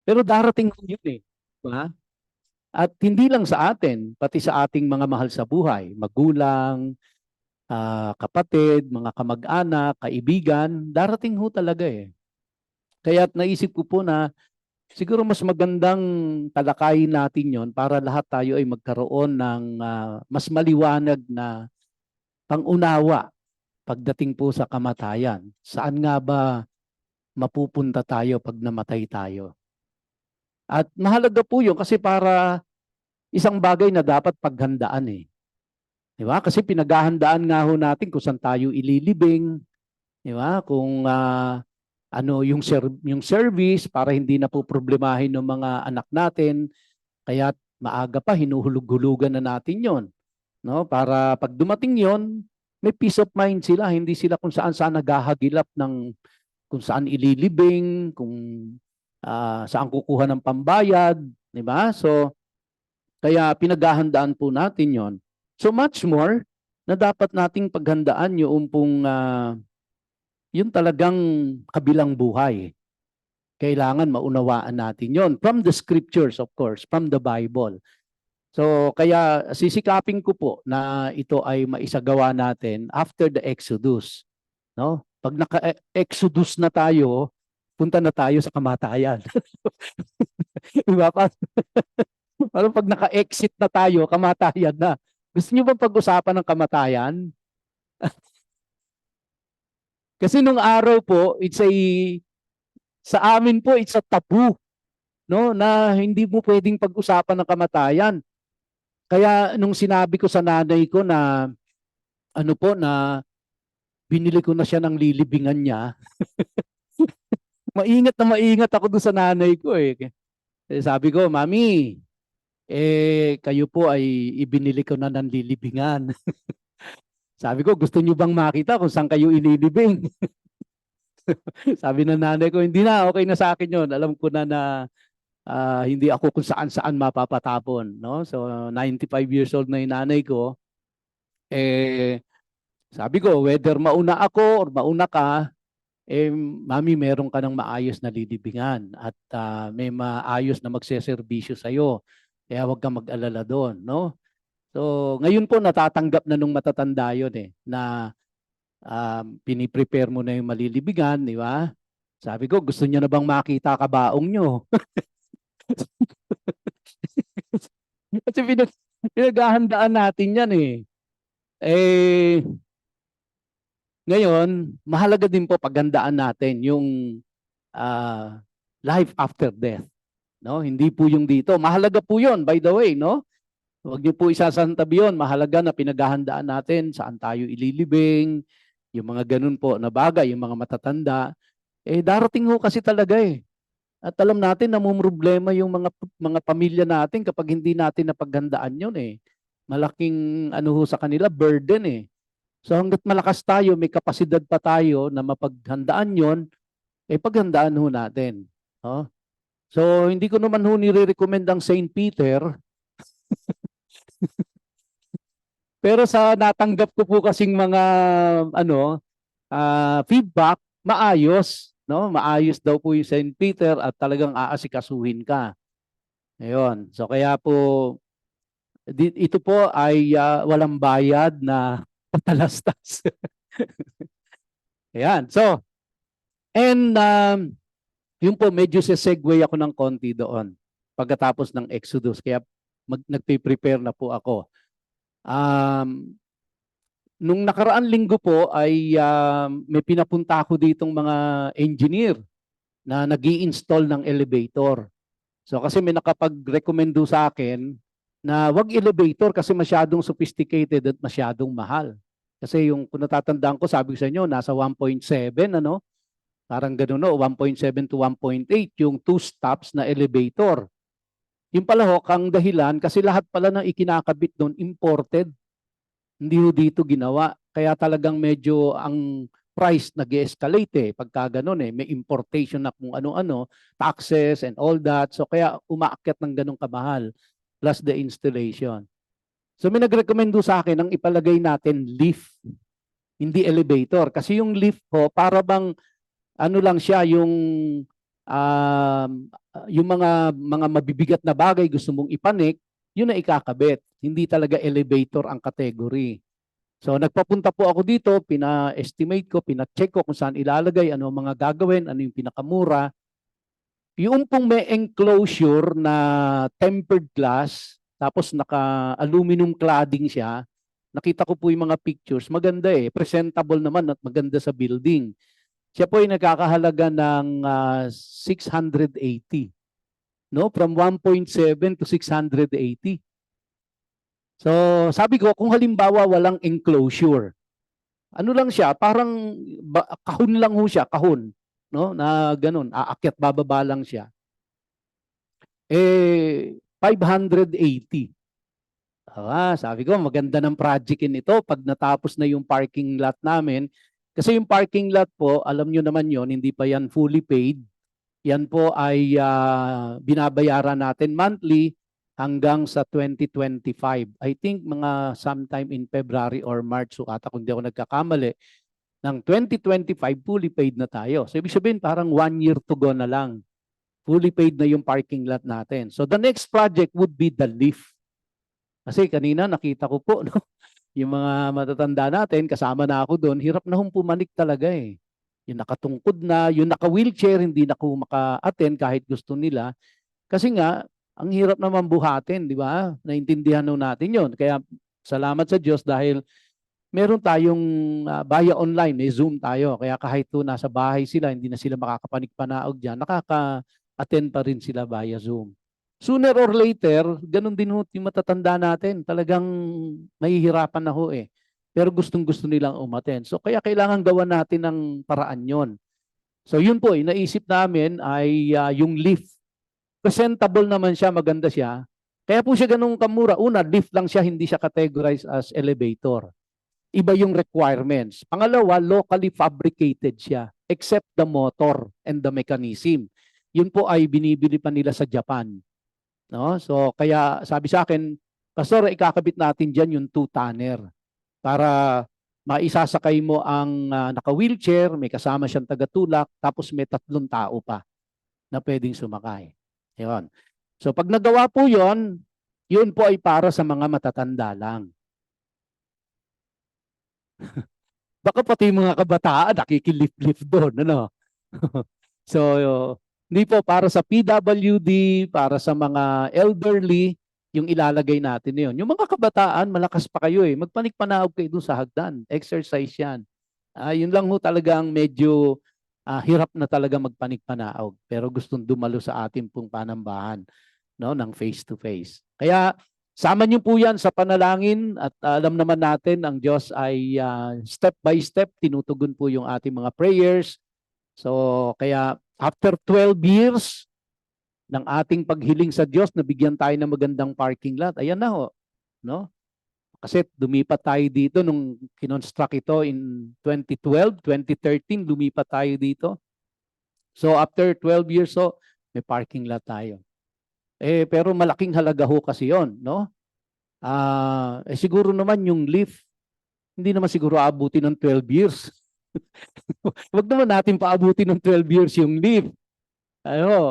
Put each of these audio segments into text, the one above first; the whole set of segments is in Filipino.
Pero darating po yun eh. Diba? At hindi lang sa atin, pati sa ating mga mahal sa buhay, magulang, kapatid, mga kamag-anak, kaibigan, darating ho talaga eh. Kaya naisip ko po na siguro mas magandang talakayin natin yon para lahat tayo ay magkaroon ng mas maliwanag na pangunawa pagdating po sa kamatayan. Saan nga ba mapupunta tayo pag namatay tayo? At mahalaga po yun kasi para isang bagay na dapat paghandaan eh. Di ba? Kasi pinaghahandaan nga ho natin kung saan tayo ililibing, di ba? Kung ano yung service para hindi na po problemahin ng mga anak natin. Kaya maaga pa hinuhulog-hulugan na natin 'yon, no? Para pag dumating 'yon, may peace of mind sila, hindi sila kung saan-saan naghahagilap ng kung saan ililibing, kung saan kukuha ng pambayad, di ba? So kaya pinaghahandaan po natin 'yon. So much more na dapat nating paghandaan yung pong yung talagang kabilang buhay. Kailangan maunawaan natin yon from the scriptures, of course, from the Bible. So kaya sisikapin ko po na ito ay maisagawa natin after the Exodus, no? Pag naka-Exodus na tayo, punta na tayo sa kamatayan. Diba? Parang pag naka-exit na tayo, kamatayan na. Gusto niyo bang pag-usapan ng kamatayan? Kasi nung araw po, sa amin po, it's a taboo, no? Na hindi mo pwedeng pag-usapan ng kamatayan. Kaya nung sinabi ko sa nanay ko na ano po na binili ko na siya ng lilibingan niya, maingat ako doon sa nanay ko eh. Sabi ko, Mami, kayo po ay ibinili ko na ng lilibingan. Sabi ko, gusto niyo bang makita kung saan kayo ililibing? Sabi ng nanay ko, hindi na, okay na sa akin yun. Alam ko na hindi ako kung saan-saan mapapatapon. No? So, 95 years old na yung nanay ko. Sabi ko, whether mauna ako or mauna ka, Mami, meron ka ng maayos na lilibingan at may maayos na magseserbisyo sa'yo. Kaya huwag kang mag-alala doon. No? So, ngayon po natatanggap na nung matatanda yun eh, na piniprepare mo na yung malilibigan, di ba? Sabi ko, gusto niyo na bang makita kabaong nyo? Kasi pinaghahandaan natin yan eh. Ngayon, mahalaga din po paghandaan natin yung life after death. No? Hindi po yung dito. Mahalaga po yun, by the way, no? Huwag niyo po isasantabi yun. Mahalaga na pinaghahandaan natin saan tayo ililibing, yung mga ganun po na bagay, yung mga matatanda. Darating ho kasi talaga eh. At alam natin na problema yung mga pamilya natin kapag hindi natin napaghandaan yun eh. Malaking ano ho sa kanila, burden eh. So hanggat malakas tayo, may kapasidad pa tayo na mapaghandaan yon, paghandaan ho natin. No? So hindi ko naman ho nire-recommend ang St. Peter. Pero sa natanggap ko po kasing mga feedback, maayos. No? Maayos daw po yung St. Peter at talagang aasikasuhin ka. Ayun. So kaya po, ito po ay walang bayad na patalastas. Ayan. So, and yun po, medyo segue ako ng konti doon pagkatapos ng Exodus. Kaya nagpe-prepare na po ako. Nung nakaraan linggo po ay may pinapunta ako ditong mga engineer na nag-i-install ng elevator. So kasi may nakapag-recommendo sa akin na wag elevator kasi masyadong sophisticated at masyadong mahal. Kasi yung kung natatandaan ko, sabi ko sa inyo, nasa 1.7, ano? Parang gano'n, no? 1.7 to 1.8 yung 2 stops na elevator. Yung pala ho, ang dahilan, kasi lahat pala ng ikinakabit doon, imported. Hindi ho dito ginawa. Kaya talagang medyo ang price nag-escalate eh. Pagka gano'n eh, may importation na kung ano-ano, taxes and all that. So kaya umaakyat ng ganong kamahal plus the installation. So may nagrekomendo sa akin ang ipalagay natin lift, hindi elevator. Kasi yung lift po, para bang ano lang siya, yung yung mga mabibigat na bagay gusto mong ipanik, yun na ikakabit. Hindi talaga elevator ang category. So nagpapunta po ako dito, pina-estimate ko, pina-check ko kung saan ilalagay, ano ang mga gagawin, ano yung pinakamura. Yung pong may enclosure na tempered glass, tapos naka-aluminum cladding siya, nakita ko po yung mga pictures, maganda eh, presentable naman at maganda sa building. Siya po ay nagkakahalaga ng 680, no? From 1.7 to 680. So, sabi ko, kung halimbawa walang enclosure, ano lang siya, parang kahon lang ho siya, kahon, no? Na ganun, aakyat bababa lang siya. 580. Sabi ko, maganda ng projectin ito pag natapos na yung parking lot namin. Kasi yung parking lot po, alam nyo naman yon, hindi pa yan fully paid. Yan po ay binabayaran natin monthly hanggang sa 2025. I think mga sometime in February or March, so ata kung di ako nagkakamali, ng 2025, fully paid na tayo. So ibig sabihin, parang 1 year to go na lang. Fully paid na yung parking lot natin. So the next project would be the lift. Kasi kanina nakita ko po, no? Yung mga matatanda natin, kasama na ako doon, hirap na hong pumanik talaga eh. Yung nakatungkod na, yung naka-wheelchair, hindi na ko maka-attend kahit gusto nila. Kasi nga, ang hirap naman buhatin, di ba? Naintindihan natin yon. Kaya salamat sa Diyos dahil meron tayong via online, may Zoom tayo. Kaya kahit to nasa bahay sila, hindi na sila makakapanik-panaog dyan, nakaka-attend pa rin sila via Zoom. Sooner or later, ganun din ho yung matatanda natin. Talagang mahihirapan na ho eh. Pero gustong-gusto nilang umaten. So kaya kailangan gawan natin ng paraan yon. So yun po, naisip namin ay yung lift. Presentable naman siya, maganda siya. Kaya po siya ganun kamura. Una, lift lang siya, hindi siya categorized as elevator. Iba yung requirements. Pangalawa, locally fabricated siya, except the motor and the mechanism. Yun po ay binibili pa nila sa Japan. No? So kaya sabi sa akin, Pastor, ikakabit natin dyan yung two-tonner para maisasakay mo ang naka-wheelchair, may kasama siyang tagatulak, tapos may 3 tao pa na pwedeng sumakay. Yun. So pag nagawa po yun, yun po ay para sa mga matatanda lang. Baka pati mga kabataan nakikilift-lift doon, ano? So, hindi po para sa PWD, para sa mga elderly, yung ilalagay natin yun. Yung mga kabataan, malakas pa kayo eh. Magpanik-panaog kayo dun sa hagdan. Exercise yan. Yun lang ho talagang medyo hirap na talaga magpanik-panaog. Pero gustong dumalo sa ating pong panambahan, no, ng face-to-face. Kaya sama niyo po yan sa panalangin at alam naman natin ang Diyos ay step by step tinutugon po yung ating mga prayers. So kaya after 12 years ng ating paghiling sa Diyos, nabigyan tayo ng magandang parking lot. Ayan na ho, no? Kasi lumipat tayo dito nung kinonstruct ito in 2012, 2013, lumipat tayo dito. So after 12 years, so may parking lot tayo. Pero malaking halaga ho kasi yon, no? Siguro naman yung lift, hindi naman siguro aabutin ng 12 years. Wag naman natin paabutin ng 12 years yung lift.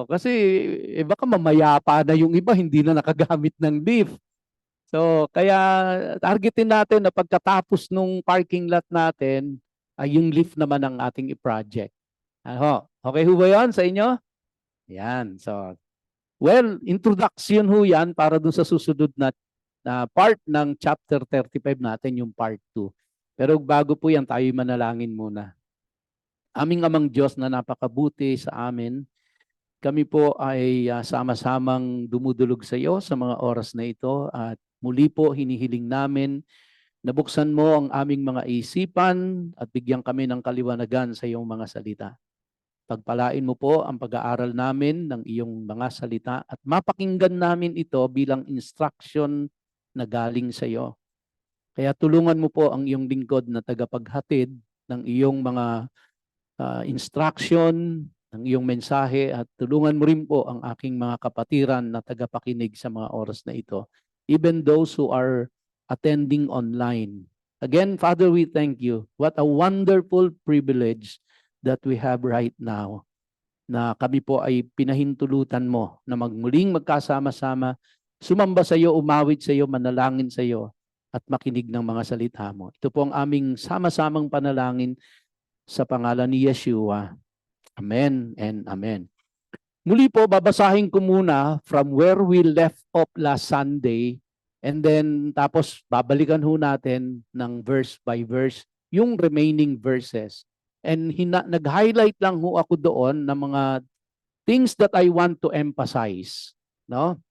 Kasi baka mamayapa na yung iba, hindi na nakagamit ng lift. So, kaya targetin natin na pagkatapos nung parking lot natin, ay yung lift naman ang ating i-project. Okay ho ba yan sa inyo? Yan. So, well, introduction ho yan para dun sa susunod na part ng chapter 35 natin, yung part 2. Pero bago po yan, tayo manalangin muna. Aming Amang Diyos na napakabuti sa amin, kami po ay sama-samang dumudulog sa iyo sa mga oras na ito at muli po hinihiling namin na buksan mo ang aming mga isipan at bigyan kami ng kaliwanagan sa iyong mga salita. Pagpalain mo po ang pag-aaral namin ng iyong mga salita at mapakinggan namin ito bilang instruction na galing sa iyo. Kaya tulungan mo po ang iyong lingkod na tagapaghatid ng iyong mga instruction, ng iyong mensahe at tulungan mo rin po ang aking mga kapatiran na tagapakinig sa mga oras na ito. Even those who are attending online. Again, Father, we thank you. What a wonderful privilege that we have right now. na kami po ay pinahintulutan mo na magmuling magkasama-sama, sumamba sa iyo, umawit sa iyo, manalangin sa iyo, at makinig ng mga salita mo. Ito po ang aming sama-samang panalangin sa pangalan ni Yeshua. Amen and amen. Muli po, babasahin ko muna from where we left off last Sunday, and then tapos babalikan ho natin ng verse by verse yung remaining verses. And nag-highlight lang ho ako doon ng mga things that I want to emphasize. No?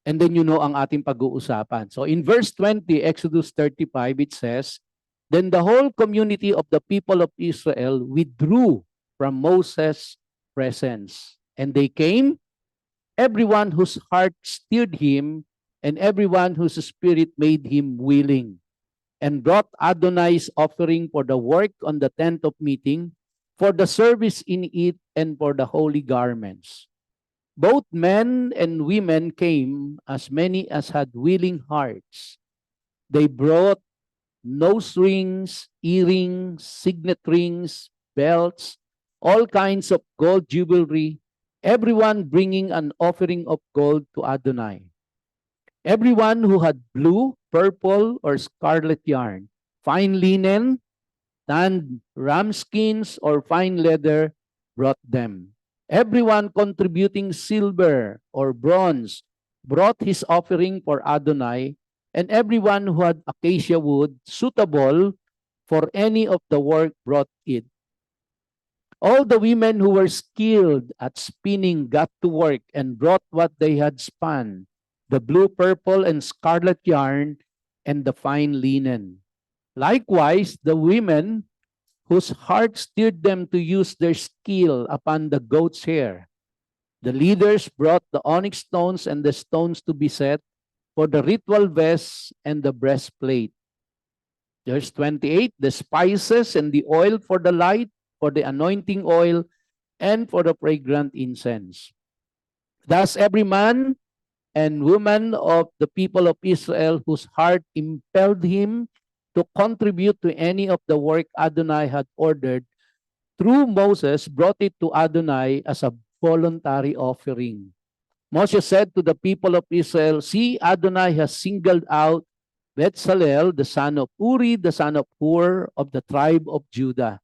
And then ang ating pag-uusapan. So in verse 20, Exodus 35, it says, "Then the whole community of the people of Israel withdrew from Moses' presence. And they came, everyone whose heart stirred him, and everyone whose spirit made him willing, and brought Adonai's offering for the work on the tent of meeting, for the service in it, and for the holy garments. Both men and women came, as many as had willing hearts. They brought nose rings, earrings, signet rings, belts, all kinds of gold jewelry, everyone bringing an offering of gold to Adonai. Everyone who had blue, purple, or scarlet yarn, fine linen, tanned ram skins, or fine leather brought them. Everyone contributing silver or bronze brought his offering for Adonai, and everyone who had acacia wood suitable for any of the work brought it. All the women who were skilled at spinning got to work and brought what they had spun, the blue, purple, and scarlet yarn, and the fine linen. Likewise, the women whose heart stirred them to use their skill upon the goat's hair. The leaders brought the onyx stones and the stones to be set for the ritual vests and the breastplate. Verse 28, the spices and the oil for the light, for the anointing oil, and for the fragrant incense. Thus every man and woman of the people of Israel whose heart impelled him to contribute to any of the work Adonai had ordered through Moses brought it to Adonai as a voluntary offering. Moses said to the people of Israel, "See, Adonai has singled out Bezalel, the son of Uri, the son of Hur, of the tribe of Judah.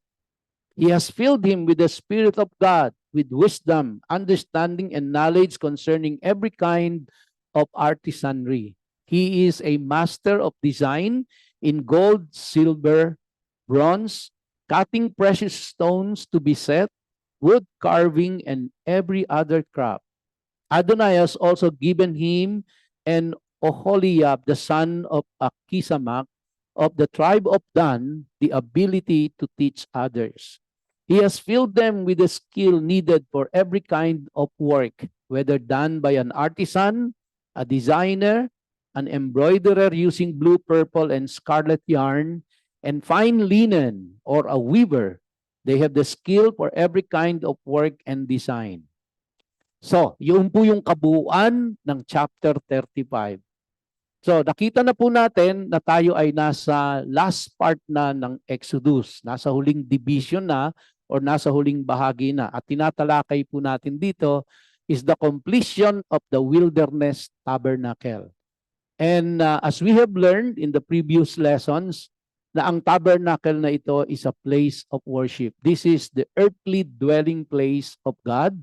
He has filled him with the Spirit of God, with wisdom, understanding, and knowledge concerning every kind of artisanry. He is a master of design in gold, silver, bronze, cutting precious stones to be set, wood carving, and every other craft. Adonai has also given him and Oholiab, the son of Akisamak, of the tribe of Dan, the ability to teach others. He has filled them with the skill needed for every kind of work, whether done by an artisan, a designer, an embroiderer using blue, purple, and scarlet yarn, and fine linen, or a weaver. They have the skill for every kind of work and design." So, yun po yung kabuuan ng chapter 35. So, nakita na po natin na tayo ay nasa last part na ng Exodus. Nasa huling division na or nasa huling bahagi na. At tinatalakay po natin dito is the completion of the wilderness tabernacle. And as we have learned in the previous lessons, na ang tabernacle na ito is a place of worship. This is the earthly dwelling place of God,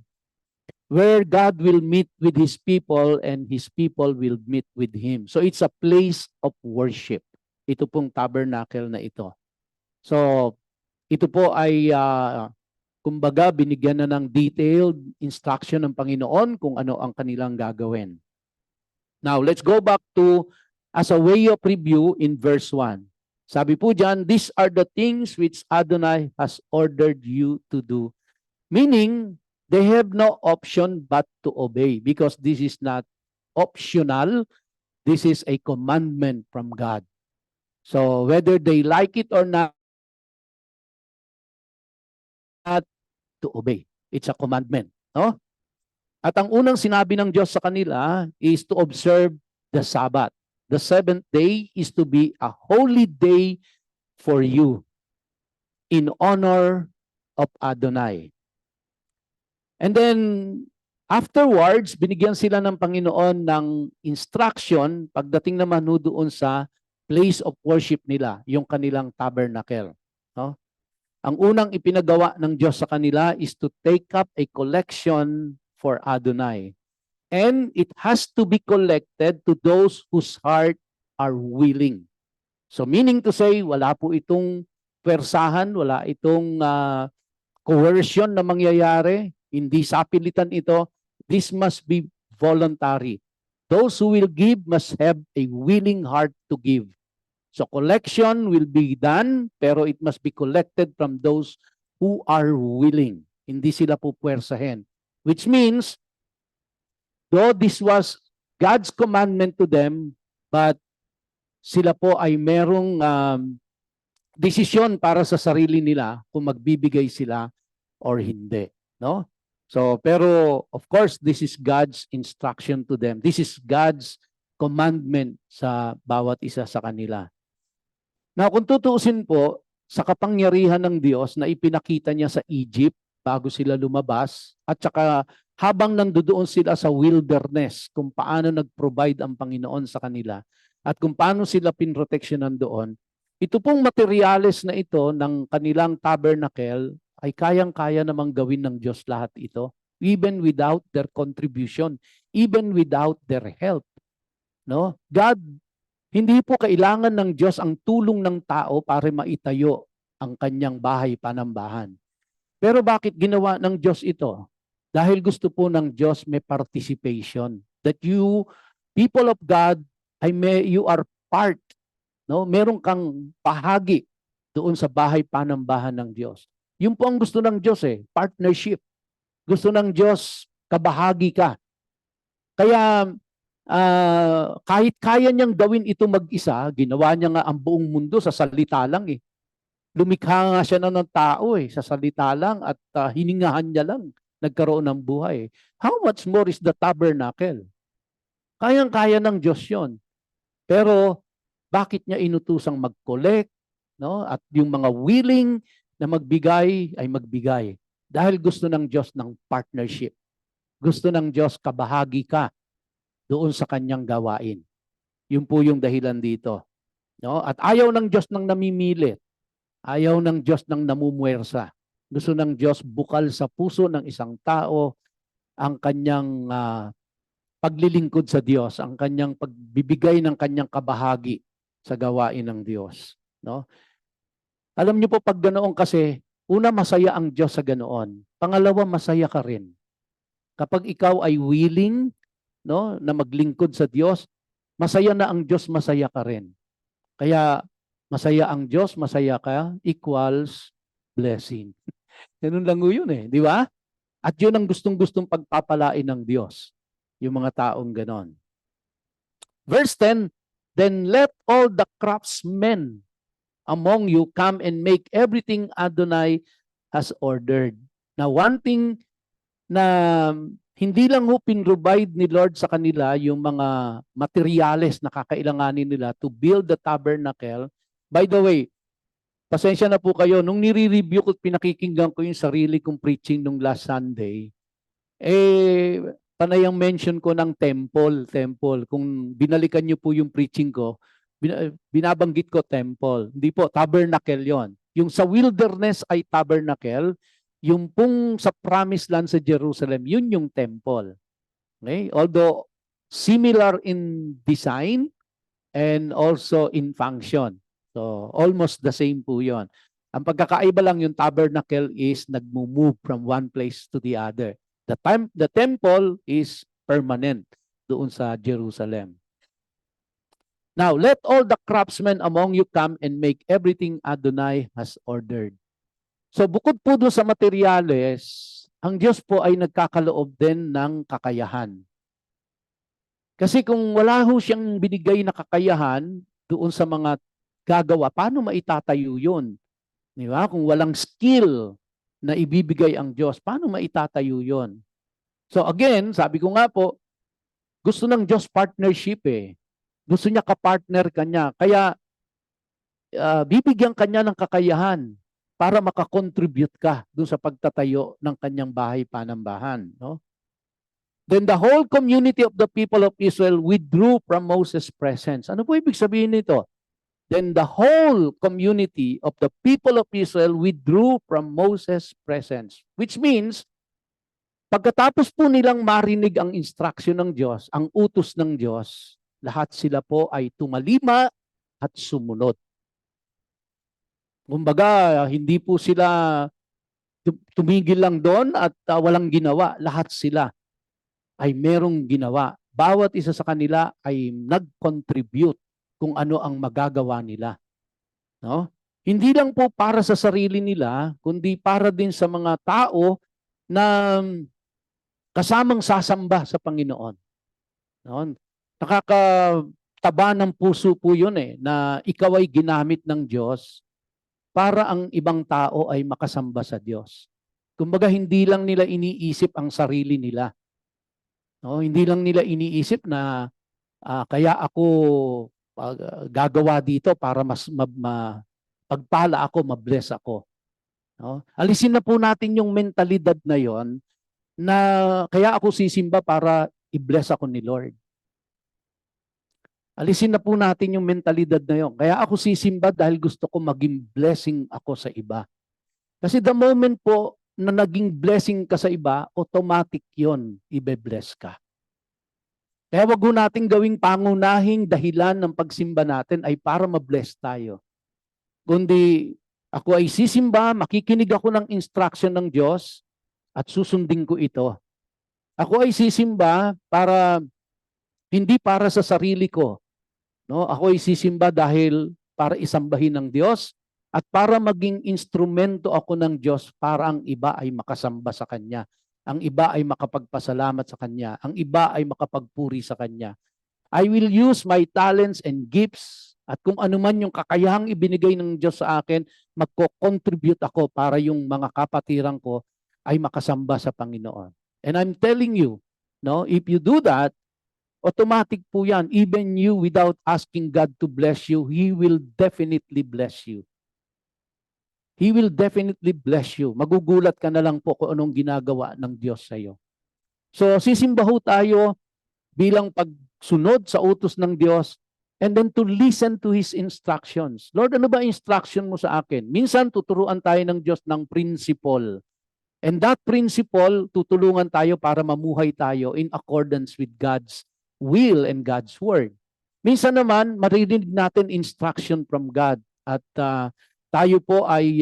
where God will meet with His people and His people will meet with Him. So it's a place of worship. Ito pong tabernacle na ito. So ito po ay kumbaga binigyan na ng detailed instruction ng Panginoon kung ano ang kanilang gagawin. Now let's go back to as a way of review in verse 1. Sabi po dyan, "These are the things which Adonai has ordered you to do." Meaning, they have no option but to obey because this is not optional. This is a commandment from God. So whether they like it or not, to obey. It's a commandment. No? At ang unang sinabi ng Diyos sa kanila is to observe the Sabbath. The seventh day is to be a holy day for you in honor of Adonai. And then, afterwards, binigyan sila ng Panginoon ng instruction pagdating naman doon sa place of worship nila, yung kanilang tabernacle. No? Ang unang ipinagawa ng Diyos sa kanila is to take up a collection for Adonai. And it has to be collected to those whose heart are willing. So meaning to say, wala po itong pwersahan, wala itong coercion na mangyayari, hindi sapilitan ito. This must be voluntary. Those who will give must have a willing heart to give. So collection will be done, pero it must be collected from those who are willing. Hindi sila po puwersahin. Which means, though this was God's commandment to them, but sila po ay merong desisyon para sa sarili nila kung magbibigay sila or hindi. No? So, pero of course, this is God's instruction to them. This is God's commandment sa bawat isa sa kanila. Now, kung tutuusin po, sa kapangyarihan ng Diyos na ipinakita niya sa Egypt bago sila lumabas, at saka habang nandoon sila sa wilderness, kung paano nag-provide ang Panginoon sa kanila, at kung paano sila pinroteksyonan doon, ito pong materyales na ito ng kanilang tabernacle ay kayang-kaya namang gawin ng Diyos lahat ito, even without their contribution, even without their help. No? God, hindi po kailangan ng Diyos ang tulong ng tao para maitayo ang kanyang bahay panambahan. Pero bakit ginawa ng Diyos ito? Dahil gusto po ng Diyos may participation. That you, people of God, you are part. No? Meron kang bahagi doon sa bahay panambahan ng Diyos. Yun po ang gusto ng Diyos partnership. Gusto ng Diyos, kabahagi ka. Kaya, kahit kaya niyang gawin ito mag-isa, ginawa niya nga ang buong mundo sa salita lang Lumikha nga siya ng tao sa salita lang at hiningahan niya lang, nagkaroon ng buhay. How much more is the tabernacle? Kayang-kaya ng Diyos yon. Pero, bakit niya inutusang mag-collect? No? At yung mga willing na magbigay ay magbigay. Dahil gusto ng Diyos ng partnership. Gusto ng Diyos kabahagi ka doon sa kanyang gawain. Yun po yung dahilan dito. No? At ayaw ng Diyos ng namimilit. Ayaw ng Diyos ng namumuwersa. Gusto ng Diyos bukal sa puso ng isang tao ang kanyang paglilingkod sa Diyos, ang kanyang pagbibigay ng kanyang kabahagi sa gawain ng Diyos. No? Alam niyo po pag ganoon kasi, una masaya ang Diyos sa ganoon. Pangalawa, masaya ka rin. Kapag ikaw ay willing, no, na maglingkod sa Diyos, masaya na ang Diyos, masaya ka rin. Kaya masaya ang Diyos, masaya ka, equals blessing. Ganun lang yun di ba? At yun ang gustong-gustong pagpapalain ng Diyos, yung mga taong ganon. Verse 10, then let all the craftsmen among you come and make everything Adonai has ordered. Now, one thing na hindi lang pinrovide ni Lord sa kanila yung mga materyales na kakailanganin nila to build the tabernacle. By the way, pasensya na po kayo, nung nire-review ko at pinakikinggan ko yung sarili kong preaching nung last Sunday, panayang mention ko ng temple. Kung binalikan niyo po yung preaching ko, binabanggit ko temple. Hindi po, tabernacle yon. Yung sa wilderness ay tabernacle, yung pong sa promised land sa Jerusalem, yun yung temple. Okay? Although similar in design and also in function. So almost the same po yun. Ang pagkakaiba lang yung tabernacle is nagmo-move from one place to the other. The temple is permanent doon sa Jerusalem. Now, let all the craftsmen among you come and make everything Adonai has ordered. So bukod po doon sa materyales, ang Diyos po ay nagkakaloob din ng kakayahan. Kasi kung wala ho siyang binigay na kakayahan doon sa mga gagawa, paano maitatayo yun? Di ba? Kung walang skill na ibibigay ang Diyos, paano maitatayo yun? So again, sabi ko nga po, gusto ng Diyos partnership Gusto niya kapartner kanya. Kaya bibigyan kanya ng kakayahan para makakontribute ka dun sa pagtatayo ng kanyang bahay panambahan. No? Then the whole community of the people of Israel withdrew from Moses' presence. Ano po ibig sabihin nito? Then the whole community of the people of Israel withdrew from Moses' presence. Which means, pagkatapos po nilang marinig ang instruction ng Diyos, ang utos ng Diyos, lahat sila po ay tumalima at sumunod. Kumbaga, hindi po sila tumigil lang doon at walang ginawa. Lahat sila ay merong ginawa. Bawat isa sa kanila ay nag-contribute kung ano ang magagawa nila. No? Hindi lang po para sa sarili nila, kundi para din sa mga tao na kasamang sasamba sa Panginoon. No? Nakakataba ng puso po yun na ikaw ay ginamit ng Diyos para ang ibang tao ay makasamba sa Diyos. Kumbaga, hindi lang nila iniisip ang sarili nila. No? Hindi lang nila iniisip na kaya ako gagawa dito para mas pagpala ako, mabless ako. No? Alisin na po natin yung mentalidad na yon na kaya ako sisimba para i-bless ako ni Lord. Alisin na po natin yung mentalidad na yon. Kaya ako sisimba dahil gusto ko maging blessing ako sa iba. Kasi the moment po na naging blessing ka sa iba, automatic yon, ibe-bless ka. Kaya wag nating gawing pangunahing dahilan ng pagsimba natin ay para ma-bless tayo. Kundi ako ay sisimba, makikinig ako ng instruction ng Diyos at susundin ko ito. Ako ay sisimba hindi para sa sarili ko. No? Ako ay sisimba dahil para isambahin ng Diyos at para maging instrumento ako ng Diyos para ang iba ay makasamba sa Kanya. Ang iba ay makapagpasalamat sa Kanya. Ang iba ay makapagpuri sa Kanya. I will use my talents and gifts at kung ano man yung kakayahang ibinigay ng Diyos sa akin, magko-contribute ako para yung mga kapatiran ko ay makasamba sa Panginoon. And I'm telling you, no, if you do that, automatic po yan. Even you, without asking God to bless you, He will definitely bless you. He will definitely bless you. Magugulat ka na lang po kung anong ginagawa ng Diyos sa iyo. So, sisimba ho tayo bilang pagsunod sa utos ng Diyos and then to listen to His instructions. Lord, ano ba instruction mo sa akin? Minsan, tuturuan tayo ng Diyos ng principle. And that principle, tutulungan tayo para mamuhay tayo in accordance with God's will and God's word. Minsan naman, maririnig natin instruction from God at tayo po ay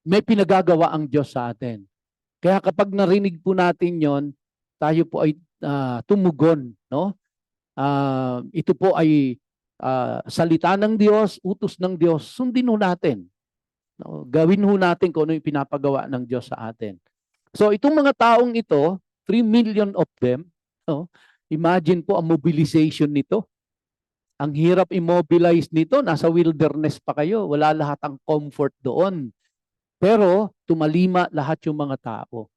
may pinagagawa ang Diyos sa atin. Kaya kapag narinig po natin yon, tayo po ay tumugon. No? Ito po ay salita ng Diyos, utos ng Diyos, sundin ho natin. No? Gawin ho natin kung ano yung pinapagawa ng Diyos sa atin. So itong mga taong ito, 3 million of them, no? Imagine po ang mobilization nito. Ang hirap immobilize nito, nasa wilderness pa kayo, wala lahat ang comfort doon. Pero tumalima lahat yung mga tao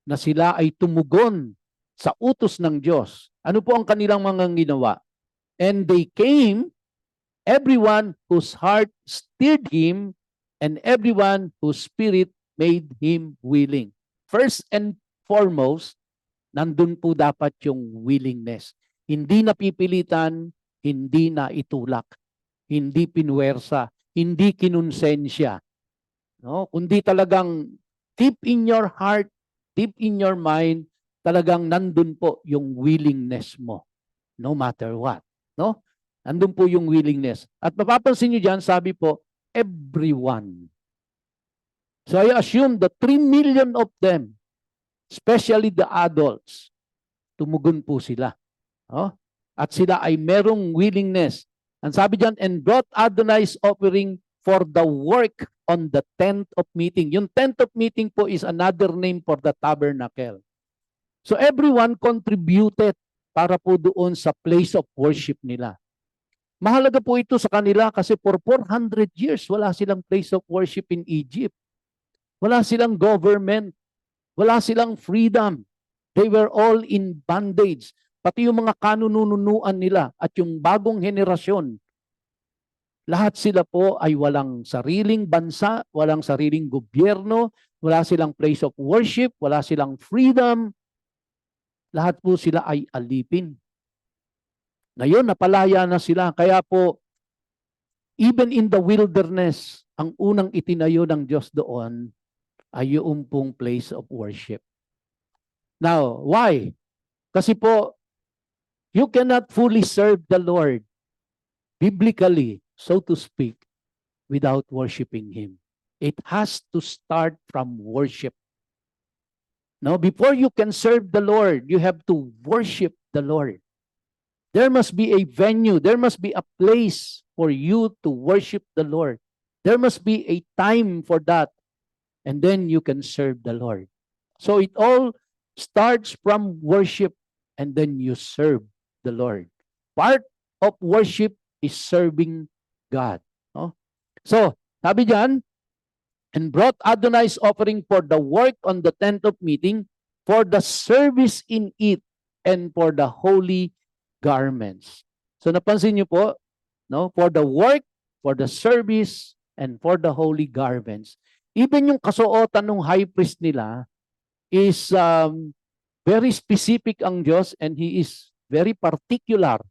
na sila ay tumugon sa utos ng Diyos. Ano po ang kanilang mga ginawa? And they came, everyone whose heart stirred him, and everyone whose spirit made him willing. First and foremost, nandun po dapat yung willingness. Hindi napipilitan, hindi na itulak, hindi pinwersa, hindi kinonsensya. No? Kundi talagang deep in your heart, deep in your mind, talagang nandun po yung willingness mo. No matter what. No? Nandun po yung willingness. At mapapansin nyo dyan, sabi po, everyone. So I assume the 3 million of them, especially the adults, tumugon po sila. No? At sila ay merong willingness. Ang sabi dyan, and brought Adonai's offering for the work on the tent of meeting. Yung tent of meeting po is another name for the tabernacle. So everyone contributed para po doon sa place of worship nila. Mahalaga po ito sa kanila kasi for 400 years, wala silang place of worship in Egypt. Wala silang government. Wala silang freedom. They were all in bondage. Pati yung mga kanununuan nila at yung bagong henerasyon, Lahat sila po ay walang sariling bansa, walang sariling gobyerno, wala silang place of worship, wala silang freedom. Lahat po sila ay alipin. Ngayon, napalaya na sila. Kaya po, even in the wilderness, ang unang itinayo ng Diyos doon ay yung pong place of worship. Now, why? Kasi po, you cannot fully serve the Lord biblically, so to speak, without worshiping Him. It has to start from worship. No, before you can serve the Lord, you have to worship the Lord. There must be a venue, there must be a place for you to worship the Lord. There must be a time for that, and then you can serve the Lord. So it all starts from worship, and then you serve the Lord. Part of worship is serving God. No? So, sabi diyan, and brought Adonai's offering for the work on the tent of meeting, for the service in it, and for the holy garments. So napansin niyo po, no? For the work, for the service, and for the holy garments. Even yung kasuotan ng high priest nila is very specific ang Diyos, and He is very particular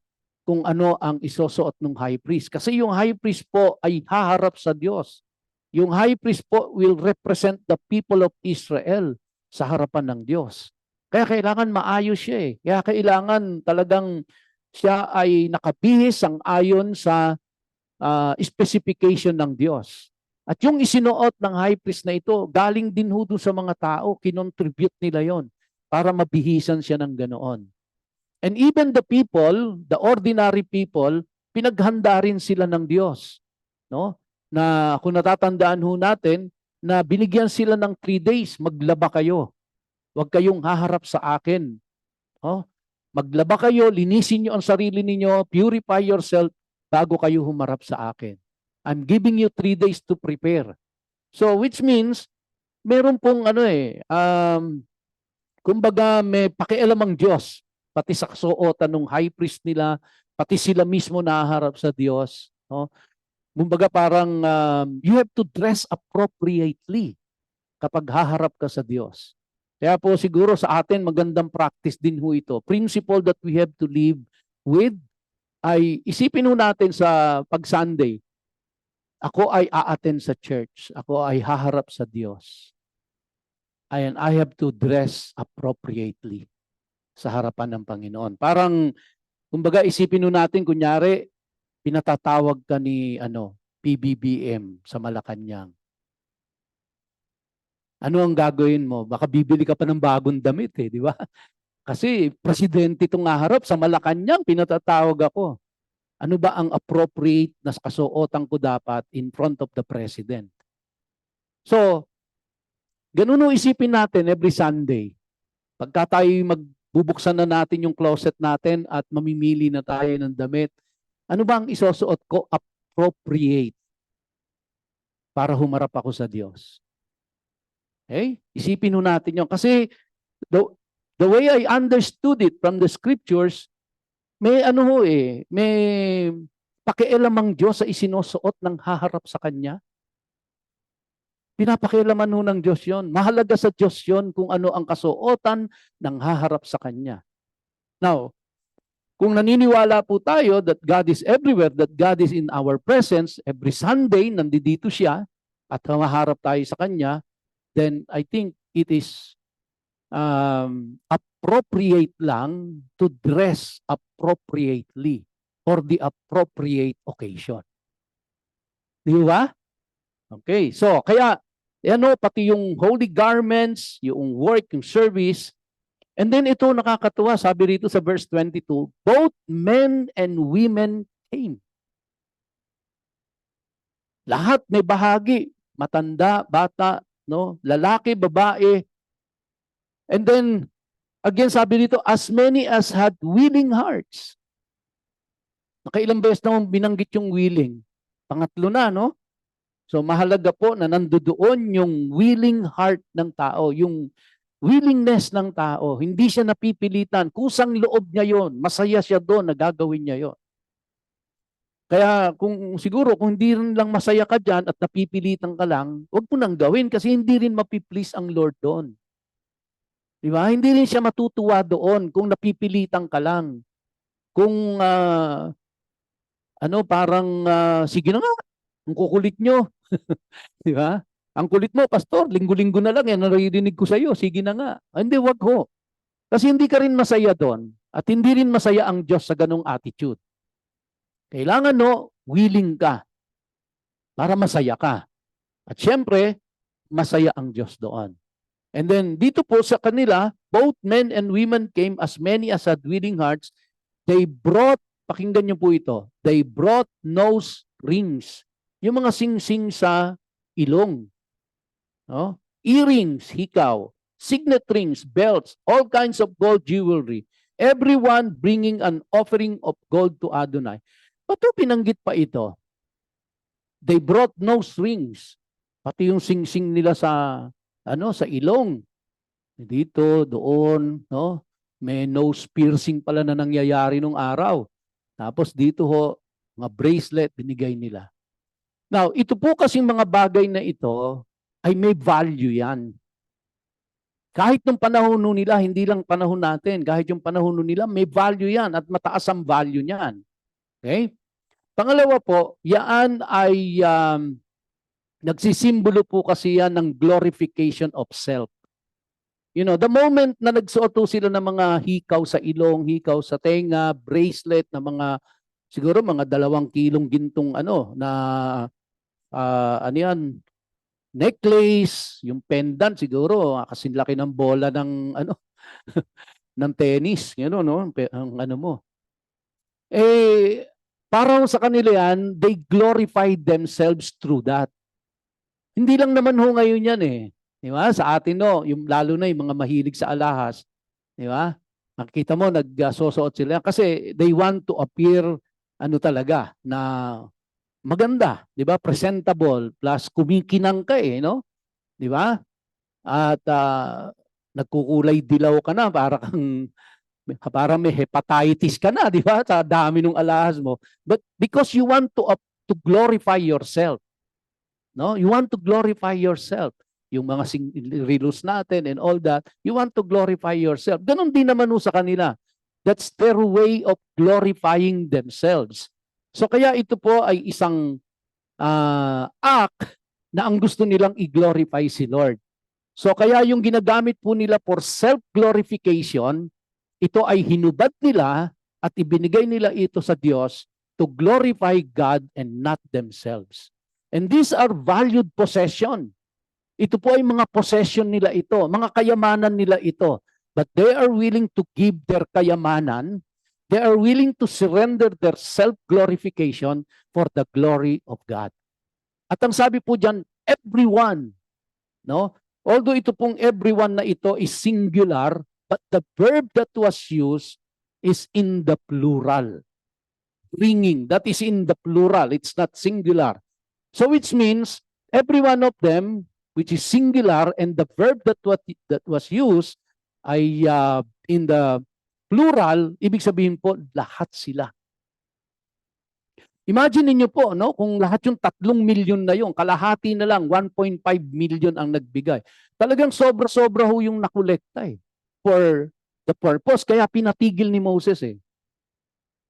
kung ano ang isusuot ng high priest. Kasi yung high priest po ay haharap sa Diyos. Yung high priest po will represent the people of Israel sa harapan ng Diyos. Kaya kailangan maayos siya eh. Kaya kailangan talagang siya ay nakabihis ang ayon sa specification ng Diyos. At yung isinuot ng high priest na ito, galing din ho sa mga tao, kinontribute nila yon para mabihisan siya ng ganoon. And even the people, the ordinary people, pinaghanda rin sila ng Diyos. No? Na kung natatandaan ho natin, na binigyan sila ng 3 days, maglaba kayo. Huwag kayong haharap sa akin. No? Maglaba kayo, linisin nyo ang sarili ninyo, purify yourself bago kayo humarap sa akin. I'm giving you 3 days to prepare. So which means, meron pong kumbaga may pakialam ang Diyos. Pati sa kasuotan ng high priest nila, pati sila mismo naharap sa Diyos. No? Kumbaga parang you have to dress appropriately kapag haharap ka sa Diyos. Kaya po siguro sa atin magandang practice din ho ito. Principle that we have to live with ay isipin ho natin sa pag-Sunday. Ako ay a-attend sa church. Ako ay haharap sa Diyos. And I have to dress appropriately sa harapan ng Panginoon. Parang, kumbaga isipin nun natin, kunyari, pinatatawag ka ni PBBM sa Malacanang. Ano ang gagawin mo? Baka bibili ka pa ng bagong damit di ba? Kasi presidente itong naharap sa Malacanang, pinatatawag ako. Ano ba ang appropriate na kasuotan ko dapat in front of the president? So, ganun isipin natin every Sunday. Pagka tayo bubuksan na natin yung closet natin at mamimili na tayo ng damit. Ano ba ang isusuot ko? Appropriate para humarap ako sa Diyos. Okay? Isipin natin yun. Kasi the way I understood it from the scriptures, may may pakialam ang Diyos sa isinusuot ng haharap sa Kanya. Pinapakialaman ng Diyos yon. Mahalaga sa Diyos yon kung ano ang kasuotan ng haharap sa Kanya. Now, kung naniniwala po tayo that God is everywhere, that God is in our presence, every Sunday, nandito siya, at maharap tayo sa Kanya, then I think it is appropriate lang to dress appropriately for the appropriate occasion. Di ba? Okay, so kaya pati yung holy garments, yung work, yung service, and then ito nakakatuwa, sabi rito sa verse 22, both men and women came. Lahat may bahagi, matanda, bata, no, lalaki, babae. And then again sabi dito, as many as had willing hearts. Nakailang beses na binanggit yung willing. Pangatlo na, no? So mahalaga po na nandoon yung willing heart ng tao, yung willingness ng tao. Hindi siya napipilitan. Kusang loob niya yon. Masaya siya doon na gagawin niya yon. Kaya kung siguro kung hindi rin lang masaya ka dyan at napipilitan ka lang, huwag mo nang gawin kasi hindi rin mapiplease ang Lord doon. Di ba? Hindi rin siya matutuwa doon kung napipilitan ka lang. Kung parang sige na nga, ang kukulit nyo. Di ba? Ang kulit mo, pastor, linggo-linggo na lang yan, naririnig ko sa iyo, sige na nga. Hindi, wag ho. Kasi hindi ka rin masaya doon at hindi rin masaya ang Diyos sa ganong attitude. Kailangan willing ka para masaya ka. At syempre, masaya ang Diyos doon. And then, dito po sa kanila, both men and women came, as many as had willing hearts. They brought, pakinggan niyo po ito, they brought nose rings. Yung mga sing-sing sa ilong. No? Earrings, hikaw, signet rings, belts, all kinds of gold jewelry. Everyone bringing an offering of gold to Adonai. Ba't pinanggit pa ito? They brought nose rings. Pati yung sing-sing nila sa ilong. Dito, doon, no? May nose piercing pala na nangyayari nung araw. Tapos dito mga bracelet binigay nila. Now, ito po kasing mga bagay na ito ay may value yan. Kahit nung panahon nila, hindi lang panahon natin, kahit yung panahon nila, may value yan at mataas ang value niyan. Okay? Pangalawa po, yan ay nagsisimbolo po kasi yan ng glorification of self. You know, the moment na nagsuot sila ng mga hikaw sa ilong, hikaw sa tenga, bracelet na siguro mga 2 kilong gintong necklace, yung pendant siguro kasing laki ng bola ng ng tennis, ang mo. Parang sa kanila yan, they glorified themselves through that. Hindi lang naman ngayon yan Di ba? Sa atin yung lalo na yung mga mahilig sa alahas, di ba? Nakikita mo nagsusuot sila kasi they want to appear talaga na maganda, di ba? Presentable plus kumikinang ka no? Di ba? At nagkukulay dilaw ka na para may hepatitis ka na, di ba? Sa dami ng alahas mo. But because you want to glorify yourself. No? You want to glorify yourself. Yung mga reels natin and all that, you want to glorify yourself. Ganon din naman sa kanila. That's their way of glorifying themselves. So kaya ito po ay isang act na ang gusto nilang i-glorify si Lord. So kaya yung ginagamit po nila for self-glorification, ito ay hinubad nila at ibinigay nila ito sa Diyos to glorify God and not themselves. And these are valued possession. Ito po ay mga possession nila ito, mga kayamanan nila ito. But they are willing to give their kayamanan. They are willing to surrender their self-glorification for the glory of God. At ang sabi po diyan, everyone, no? Although ito pong everyone na ito is singular, but the verb that was used is in the plural. Bringing, that is in the plural, it's not singular. So which means, every one of them, which is singular, and the verb that was used ay in the plural, ibig sabihin po, lahat sila. Imagine niyo po, kung lahat yung 3 milyon na yung, kalahati na lang, 1.5 million ang nagbigay. Talagang sobra-sobra yung nakolekta for the purpose. Kaya pinatigil ni Moses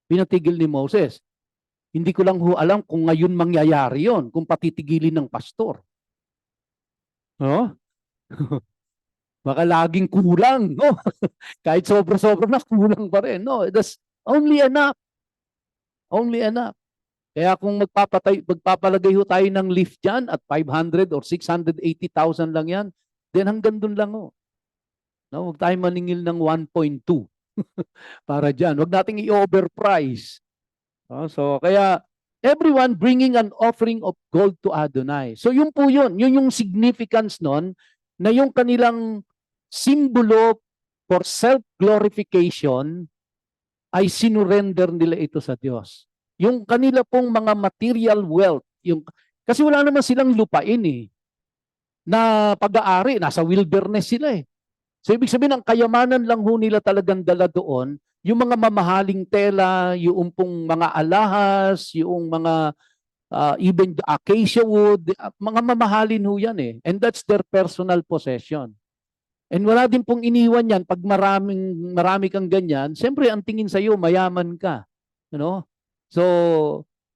Pinatigil ni Moses. Hindi ko lang alam kung ngayon mangyayari yon, kung patitigilin ng pastor. No? Baka laging kulang, no? Kahit sobra-sobra na, kulang pa rin. No, that's only enough. Only enough. Kaya kung magpapalagay tayo ng lift dyan at 500 or 680,000 lang yan, then hanggang dun lang. No, huwag tayo maningil ng 1.2 para dyan. Huwag nating i-overprice. So, kaya everyone bringing an offering of gold to Adonai. So yun po yun. Yun yung significance nun na yung kanilang simbolo for self-glorification ay sinurrender nila ito sa Diyos. Yung kanila pong mga material wealth, kasi wala naman silang lupain na pag-aari, nasa wilderness sila So ibig sabihin, ang kayamanan lang nila talagang dala doon Yung mga mamahaling tela, yung pong mga alahas, yung mga even the acacia wood, mga mamahalin ho yan eh. And that's their personal possession. And wala din pong iniwan yan pag marami kang ganyan, siyempre ang tingin sa iyo mayaman ka. You know? So,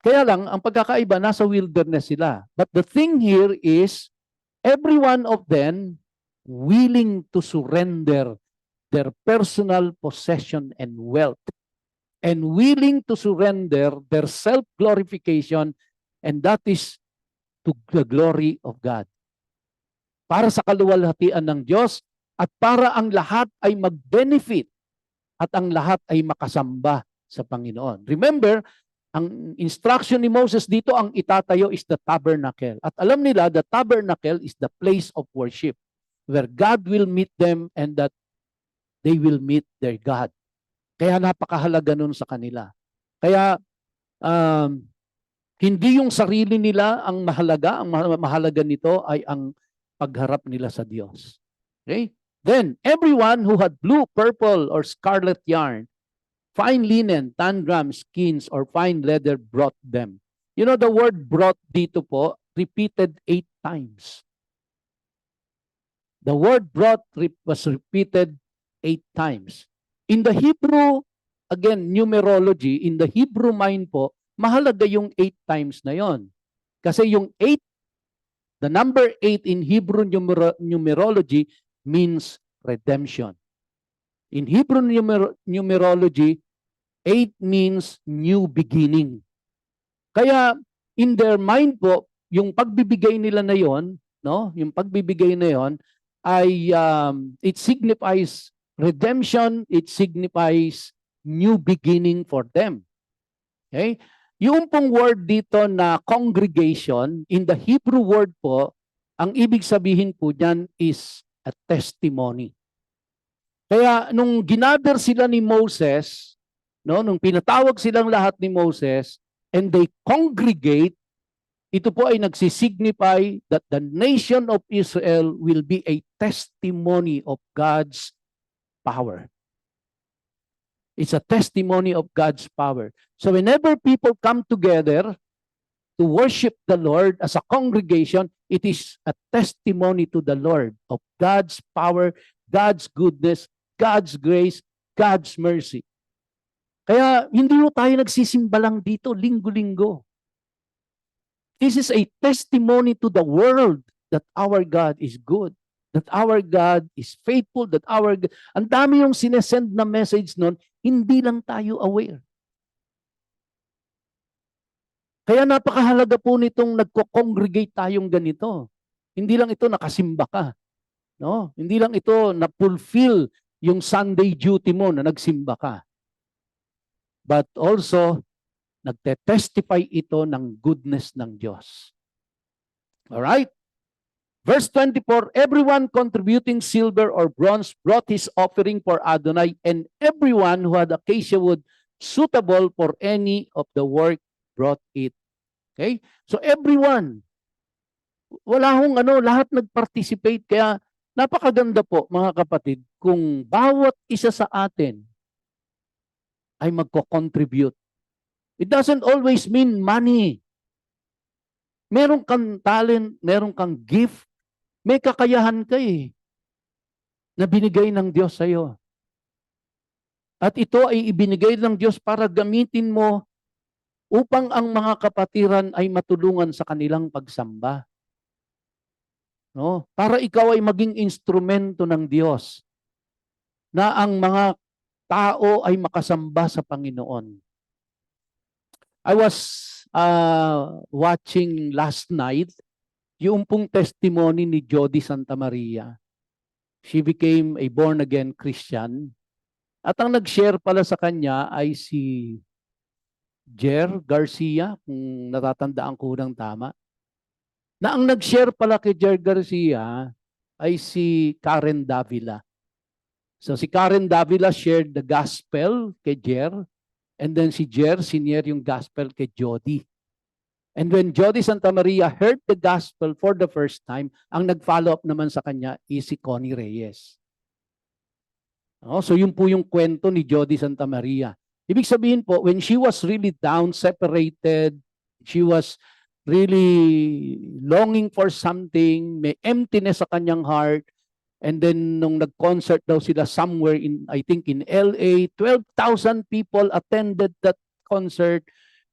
kaya lang ang pagkakaiba nasa wilderness sila. But the thing here is every one of them willing to surrender their personal possession and wealth and willing to surrender their self-glorification, and that is to the glory of God. Para sa kaluwalhatian ng Diyos at para ang lahat ay mag-benefit at ang lahat ay makasamba sa Panginoon. Remember, ang instruction ni Moses dito, ang itatayo is the tabernacle. At alam nila, the tabernacle is the place of worship where God will meet them and that they will meet their God. Kaya napakahalaga nun sa kanila. Kaya hindi yung sarili nila ang mahalaga. Ang mahalaga nito ay ang pagharap nila sa Diyos. Okay? Then, everyone who had blue, purple, or scarlet yarn, fine linen, tan gram, skins, or fine leather brought them. You know, the word brought dito po, repeated 8 times. The word brought was repeated 8 times. In the Hebrew, again, numerology, in the Hebrew mind po, mahalaga yung 8 times na yon. Kasi yung 8, the number 8 in Hebrew numerology means redemption. In Hebrew numerology, 8 means new beginning. Kaya in their mind po, yung pagbibigay nila na yon, no? Yung pagbibigay na yon ay it signifies redemption, it signifies new beginning for them. Okay? Yung pong word dito na congregation, in the Hebrew word po, ang ibig sabihin po diyan is a testimony. Kaya nung ginather sila ni Moses, no, nung pinatawag silang lahat ni Moses, and they congregate, ito po ay nagsisignify that the nation of Israel will be a testimony of God's power. It's a testimony of God's power. So whenever people come together to worship the Lord as a congregation, it is a testimony to the Lord of God's power, God's goodness, God's grace, God's mercy. Kaya hindi mo tayo nagsisimba lang dito linggo-linggo. This is a testimony to the world that our God is good, that our God is faithful, that our God... Ang dami yung sinesend na message nun, hindi lang tayo aware. Kaya napakahalaga po nitong nagko-congregate tayong ganito. Hindi lang ito nakasimba ka. No? Hindi lang ito na-fulfill yung Sunday duty mo na nagsimba ka. But also, nagte-testify ito ng goodness ng Diyos. Alright? Verse 24, everyone contributing silver or bronze brought his offering for Adonai, and everyone who had acacia wood suitable for any of the work brought it. Okay? So everyone, wala hong lahat nag-participate. Kaya napakaganda po mga kapatid kung bawat isa sa atin ay magko-contribute. It doesn't always mean money. Meron kang talent, meron kang gift, may kakayahan ka na binigay ng Diyos sa iyo. At ito ay ibinigay ng Diyos para gamitin mo upang ang mga kapatiran ay matulungan sa kanilang pagsamba. No? Para ikaw ay maging instrumento ng Diyos na ang mga tao ay makasamba sa Panginoon. I was watching last night yung pong testimony ni Jody Santa Maria. She became a born-again Christian. At ang nag-share pala sa kanya ay si Jer Garcia, kung natatandaan ko ng tama. Na ang nag-share pala kay Jer Garcia ay si Karen Davila. So si Karen Davila shared the gospel kay Jer, and then si Jer senior yung gospel kay Jody. And when Jody Santa Maria heard the gospel for the first time, ang nag-follow up naman sa kanya is si Connie Reyes. Oh, so yun po yung kwento ni Jody Santa Maria. Ibig sabihin po, when she was really down, separated, she was really longing for something, may emptiness sa kanyang heart, and then nung nag-concert daw sila somewhere in, I think in LA, 12,000 people attended that concert,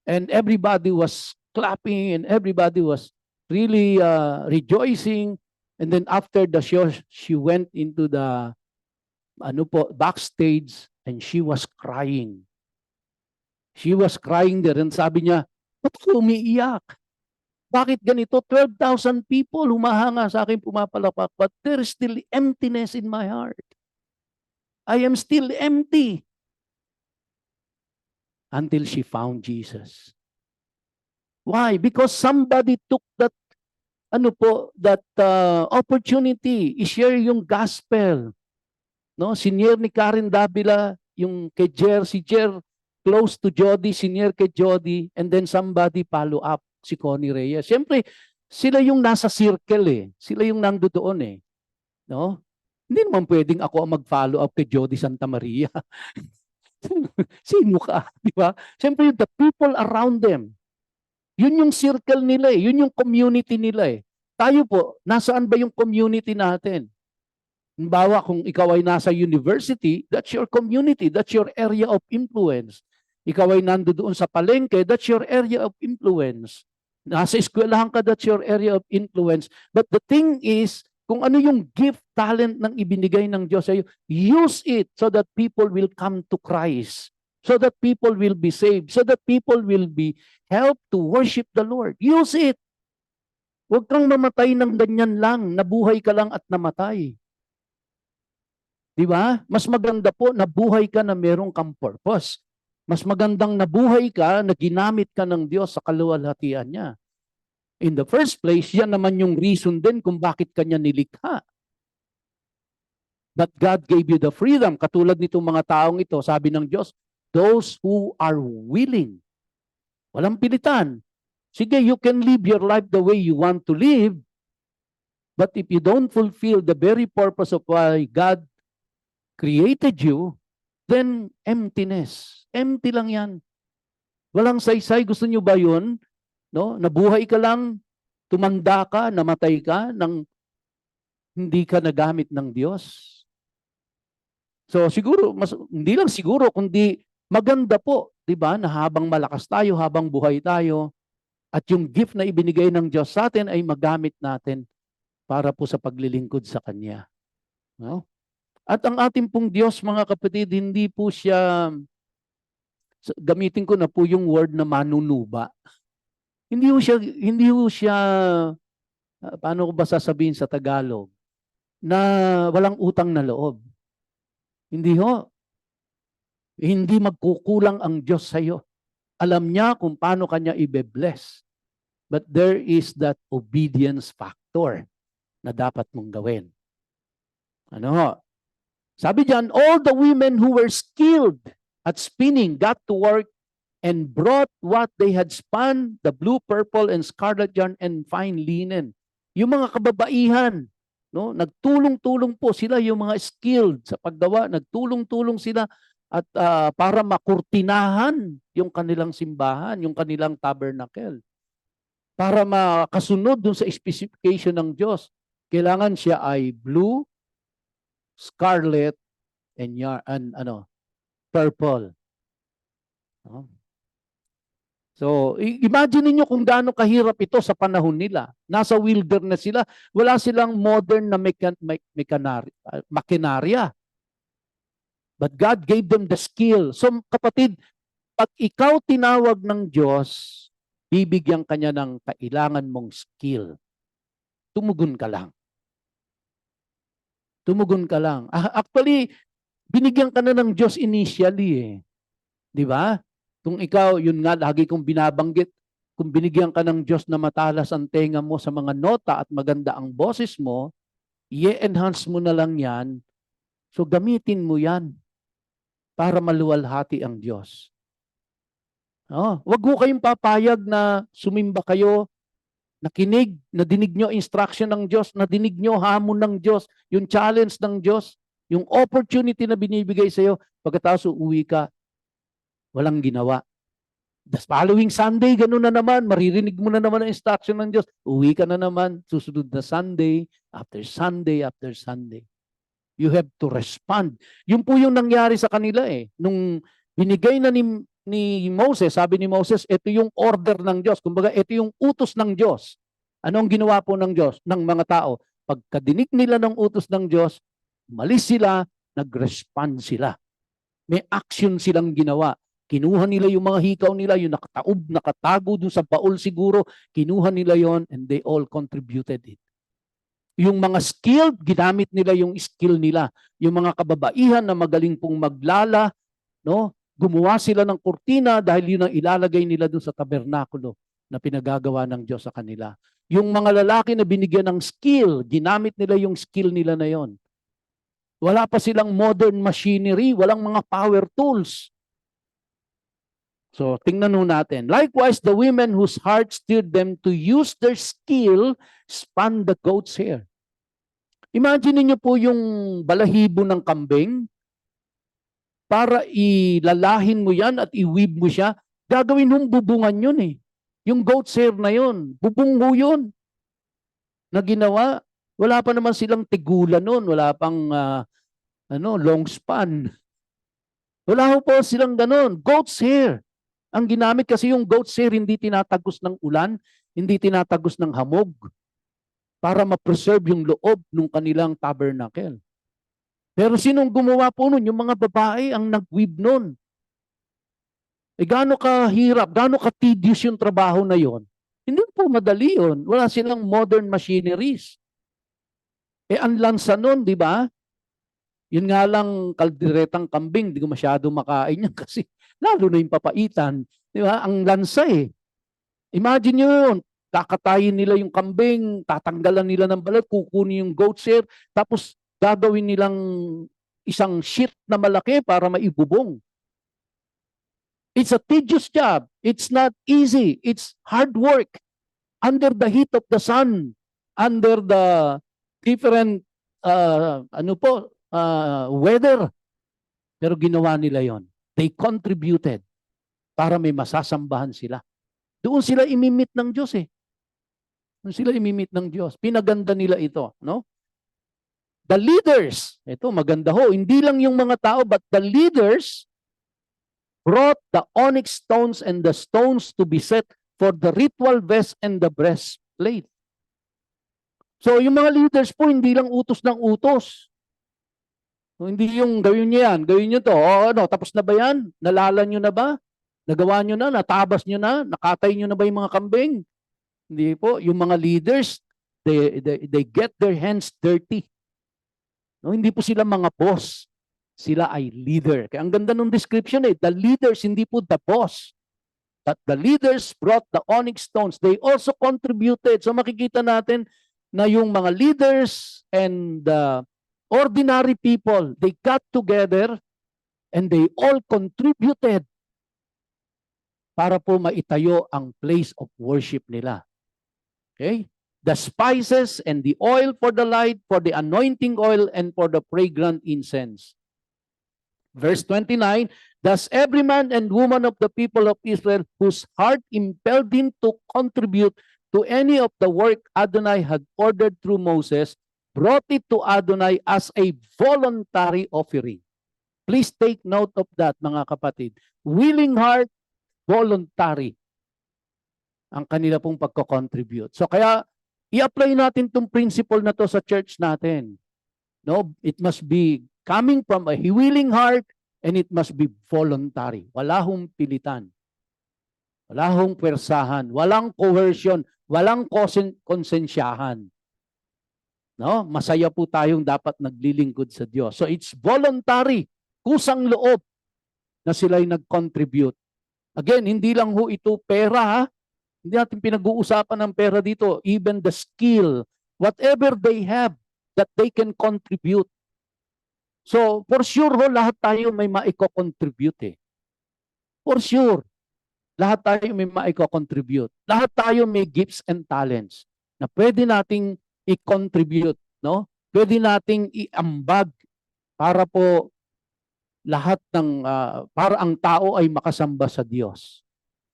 and everybody was clapping, and everybody was really rejoicing. And then after the show, she went into the backstage, and she was crying. She was crying there, and sabi niya, ba't ako umiiyak? Bakit ganito? 12,000 people humahanga sa akin, pumapalapak, but there is still emptiness in my heart. I am still empty. Until she found Jesus. Why? Because somebody took that opportunity, i-share yung gospel. No, senior ni Karen Davila, yung kay Jer, si Jer close to Jody, senior kay Jody, and then somebody follow up, si Connie Reyes. Siyempre, sila yung nasa circle eh. Sila yung nandoon eh. No? Hindi naman pwedeng ako ang mag-follow up kay Jody Santa Maria. Sino ka? Di ba? Siyempre, the people around them. Yun yung circle nila eh. Yun yung community nila eh. Tayo po, nasaan ba yung community natin? Halimbawa, kung ikaw ay nasa university, that's your community, that's your area of influence. Ikaw ay nandoon sa palengke, that's your area of influence. Nasa eskwelahan ka, that's your area of influence. But the thing is, kung ano yung gift, talent ng ibinigay ng Diyos sa iyo, use it so that people will come to Christ. So that people will be saved. So that people will be helped to worship the Lord. Use it. Huwag kang mamatay ng ganyan lang. Nabuhay ka lang at namatay. Di ba? Mas maganda po nabuhay ka na merong kang purpose. Mas magandang nabuhay ka na ginamit ka ng Diyos sa kaluwalhatian niya. In the first place, yan naman yung reason din kung bakit kanya nilikha. But God gave you the freedom. Katulad nitong mga taong ito, sabi ng Diyos, those who are willing. Walang pilitan. Sige, you can live your life the way you want to live, but if you don't fulfill the very purpose of why God created you, then emptiness. Empty lang yan. Walang saysay. Gusto nyo ba yun? No? Nabuhay ka lang, tumanda ka, namatay ka, nang hindi ka nagamit ng Diyos. So siguro, hindi lang siguro, kundi maganda po, di ba, na habang malakas tayo, habang buhay tayo, at yung gift na ibinigay ng Diyos sa atin ay magamit natin para po sa paglilingkod sa Kanya. No? At ang ating pong Diyos, mga kapatid, hindi po siya, gamitin ko na po yung word na manunuba. Hindi po siya, paano ko ba sasabihin sa Tagalog, na walang utang na loob. Hindi ho. Hindi magkukulang ang Diyos sa iyo. Alam niya kung paano kanya ibe-bless. But there is that obedience factor na dapat mong gawin. Ano ho? Sabi diyan, all the women who were skilled at spinning got to work and brought what they had spun, the blue, purple, and scarlet yarn and fine linen. Yung mga kababaihan, no, nagtulong-tulong po sila, yung mga skilled sa paggawa, nagtulong-tulong sila at para makurtinahan yung kanilang simbahan, yung kanilang tabernacle. Para makasunod dun sa specification ng Diyos, kailangan siya ay blue, scarlet, and purple. No? So, imagine niyo kung gaano kahirap ito sa panahon nila. Nasa wilderness sila. Wala silang modern na makinarya. But God gave them the skill. So, kapatid, pag ikaw tinawag ng Diyos, bibigyan kanya ng kailangan mong skill. Tumugon ka lang. Tumugon ka lang. Actually, binigyan ka na ng Diyos initially eh. Di ba? Kung ikaw, yun nga, lagi kong binabanggit, kung binigyan ka ng Diyos na matalas ang tenga mo sa mga nota at maganda ang boses mo, i-enhance mo na lang yan. So gamitin mo yan para maluwalhati ang Diyos. Wag ho kayong papayag na sumimba kayo, nadinig nyo instruction ng Diyos, nadinig nyo hamon ng Diyos, yung challenge ng Diyos, Yung opportunity na binibigay sa'yo, pagkatapos uuwi ka, walang ginawa. The following Sunday, ganun na naman, maririnig mo na naman ang instruction ng Diyos. Uwi ka na naman, susunod na Sunday, after Sunday, after Sunday. You have to respond. Yun po yung nangyari sa kanila eh. Nung binigay na ni Moses, sabi ni Moses, ito yung order ng Diyos. Kumbaga, ito yung utos ng Diyos. Ano ang ginawa po ng Diyos, ng mga tao? Pagkadinig nila ng utos ng Diyos, umalis sila, nag-respond sila. May action silang ginawa. Kinuha nila yung mga hikaw nila, yung nakatago dun sa baul siguro, kinuha nila yon and they all contributed it. Yung mga skilled, ginamit nila yung skill nila. Yung mga kababaihan na magaling pong maglala, no? Gumawa sila ng kurtina dahil yun ang ilalagay nila dun sa tabernakulo na pinagagawa ng Diyos sa kanila. Yung mga lalaki na binigyan ng skill, ginamit nila yung skill nila na yon. Wala pa silang modern machinery, walang mga power tools. So, tingnan nun natin. Likewise, the women whose heart stirred them to use their skill spun the goat's hair. Imagine niyo po yung balahibo ng kambing. Para ilalahin mo yan at i-weave mo siya, gagawin mong bubungan yun eh. Yung goat's hair na yun, bubungo yun. Na ginawa, wala pa naman silang tigulan nun, wala pang long span. Wala po silang ganun. Goat's hair. Ang ginamit kasi yung goat's hair, hindi tinatagos ng ulan, hindi tinatagos ng hamog para ma-preserve yung loob ng kanilang tabernacle. Pero sinong gumawa po nun? Yung mga babae ang nag-weave nun. Eh gaano kahirap, gaano ka-tedious yung trabaho na yon? Hindi po madali yun. Wala silang modern machineries. Eh ang lansa nun, di ba? Yun nga lang, kalderetang kambing, di ko masyado makain yan kasi lalo na yung papaitan. Di ba? Ang lansa eh. Imagine nyo yun, kakatayin nila yung kambing, tatanggalan nila ng balat, kukunin yung goat's hair, tapos gagawin nilang isang sheet na malaki para maibubong. It's a tedious job. It's not easy. It's hard work. Under the heat of the sun, under the different weather. Pero ginawa nila yon. They contributed para may masasambahan sila. Doon sila imimit ng Diyos eh. Doon sila imimit ng Diyos. Pinaganda nila ito, no? The leaders, ito maganda ho, hindi lang yung mga tao, but the leaders brought the onyx stones and the stones to be set for the ritual vest and the breastplate. So yung mga leaders po, hindi lang utos ng utos. Hindi yung gawin niyo yan, gawin niyo to. O ano, tapos na ba yan? Nalala niyo na ba? Nagawa niyo na? Natabas niyo na? Nakatay niyo na ba yung mga kambing? Hindi po. Yung mga leaders, they get their hands dirty. No, hindi po sila mga boss. Sila ay leader. Kaya ang ganda ng description eh. The leaders, hindi po the boss. But the leaders brought the onyx stones. They also contributed. So makikita natin na yung mga leaders and the ordinary people, they got together and they all contributed para po maitayo ang place of worship nila. Okay? The spices and the oil for the light, for the anointing oil, and for the fragrant incense. Verse 29, thus every man and woman of the people of Israel whose heart impelled him to contribute to any of the work Adonai had ordered through Moses, brought it to Adonai as a voluntary offering. Please take note of that, mga kapatid. Willing heart, voluntary ang kanila pong pagko-contribute. So kaya, i-apply natin itong principle na to sa church natin. No, it must be coming from a willing heart and it must be voluntary. Wala hong pilitan. Wala hong pwersahan. Walang coercion. Walang konsensyahan. No, masaya po tayong dapat naglilingkod sa Diyos. So it's voluntary. Kusang loob na sila'y nag-contribute. Again, hindi lang ho ito pera ha. Hindi natin pinag-uusapan ng pera dito. Even the skill, whatever they have that they can contribute. So, for sure ho, lahat tayo may maiko-contribute eh. For sure. Lahat tayo may maiko-contribute. Lahat tayo may gifts and talents na pwede nating i-contribute, no? Pwede nating iambag para po lahat ng para ang tao ay makasamba sa Diyos.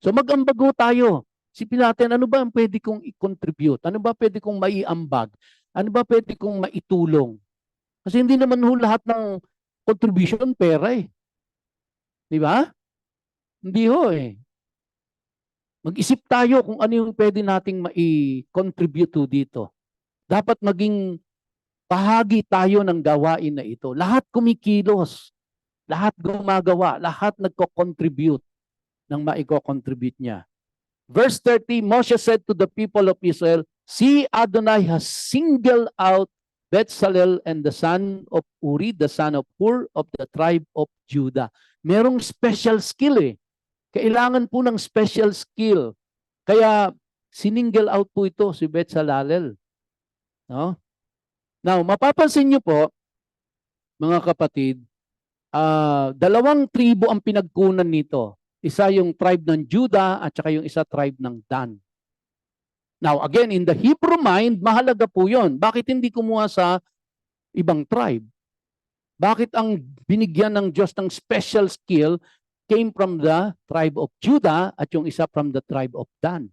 So mag-ambago tayo. Isipin natin, ano ba ang pwede kong i-contribute? Ano ba pwede kong maiambag? Ano ba pwede kong maitulong? Kasi hindi naman ho lahat ng contribution pera eh. Di ba? Hindi ho eh. Mag-isip tayo kung ano yung pwede nating mai-contribute dito. Dapat maging bahagi tayo ng gawain na ito. Lahat kumikilos. Lahat gumagawa. Lahat nagko-contribute ng maiko-contribute niya. Verse 30, Moshe said to the people of Israel, See, Adonai has singled out Bezalel and the son of Uri, the son of Hur of the tribe of Judah. Merong special skill eh. Kailangan po ng special skill. Kaya siningle out po ito si Bezalel. No? Now, mapapansin niyo po, mga kapatid, dalawang tribo ang pinagkunan nito. Isa yung tribe ng Judah at saka yung isa tribe ng Dan. Now, again, in the Hebrew mind, mahalaga po yun. Bakit hindi kumuha sa ibang tribe? Bakit ang binigyan ng Diyos ng special skill came from the tribe of Judah at yung isa from the tribe of Dan?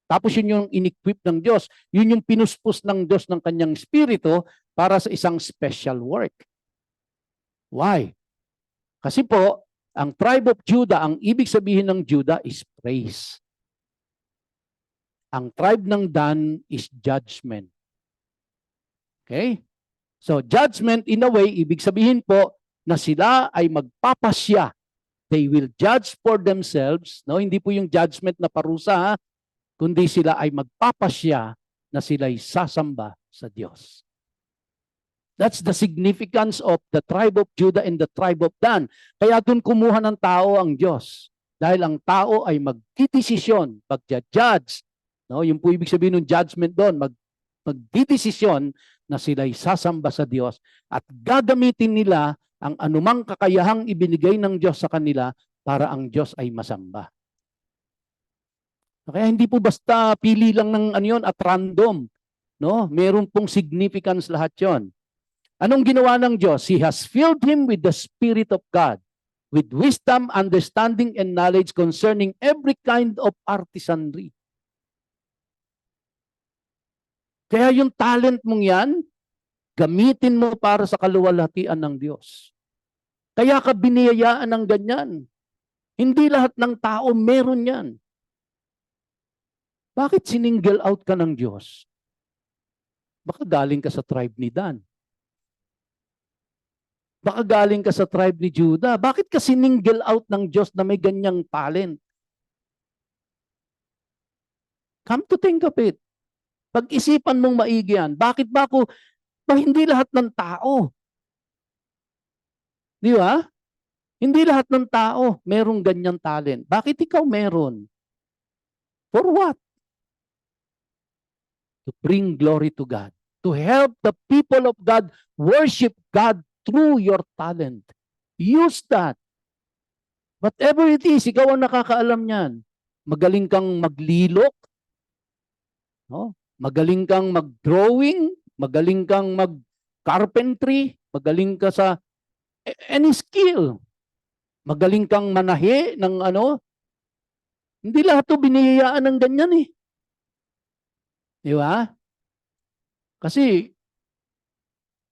Tapos yun yung in-equip ng Diyos. Yun yung pinuspos ng Diyos ng kanyang spirito para sa isang special work. Why? Kasi po, ang tribe of Judah, ang ibig sabihin ng Judah is praise. Ang tribe ng Dan is judgment. Okay? So, judgment in a way, ibig sabihin po na sila ay magpapasya. They will judge for themselves. No? Hindi po yung judgment na parusa, kundi sila ay magpapasya na sila'y sasamba sa Diyos. That's the significance of the tribe of Judah and the tribe of Dan. Kaya doon kumuha ng tao ang Diyos. Dahil ang tao ay magdidesisyon, mag-judge. No? Yung po ibig sabihin ng judgment doon, magdidesisyon na sila'y sasamba sa Diyos at gagamitin nila ang anumang kakayahang ibinigay ng Diyos sa kanila para ang Diyos ay masamba. Kaya hindi po basta pili lang ng ano yun at random. No? Meron pong significance lahat yon. Anong ginawa ng Diyos? He has filled him with the Spirit of God, with wisdom, understanding, and knowledge concerning every kind of artisanry. Kaya yung talent mong yan, gamitin mo para sa kaluwalhatian ng Diyos. Kaya ka biniyayaan ng ganyan. Hindi lahat ng tao meron yan. Bakit siningle out ka ng Diyos? Baka galing ka sa tribe ni Dan. Baka galing ka sa tribe ni Judah. Bakit ka siningle out ng Diyos na may ganyang talent? Come to think of it. Pag-isipan mong maigi yan. Bakit ba hindi lahat ng tao? Di ba? Hindi lahat ng tao merong ganyang talent. Bakit ikaw meron? For what? To bring glory to God. To help the people of God worship God through your talent. Use that. Whatever it is, ikaw ang nakakaalam niyan. Magaling kang maglilok. No? Magaling kang mag-drawing. Magaling kang mag-carpentry. Magaling ka sa any skill. Magaling kang manahi ng ano. Hindi lahat ito binihiyaan ng ganyan eh. Di ba? Kasi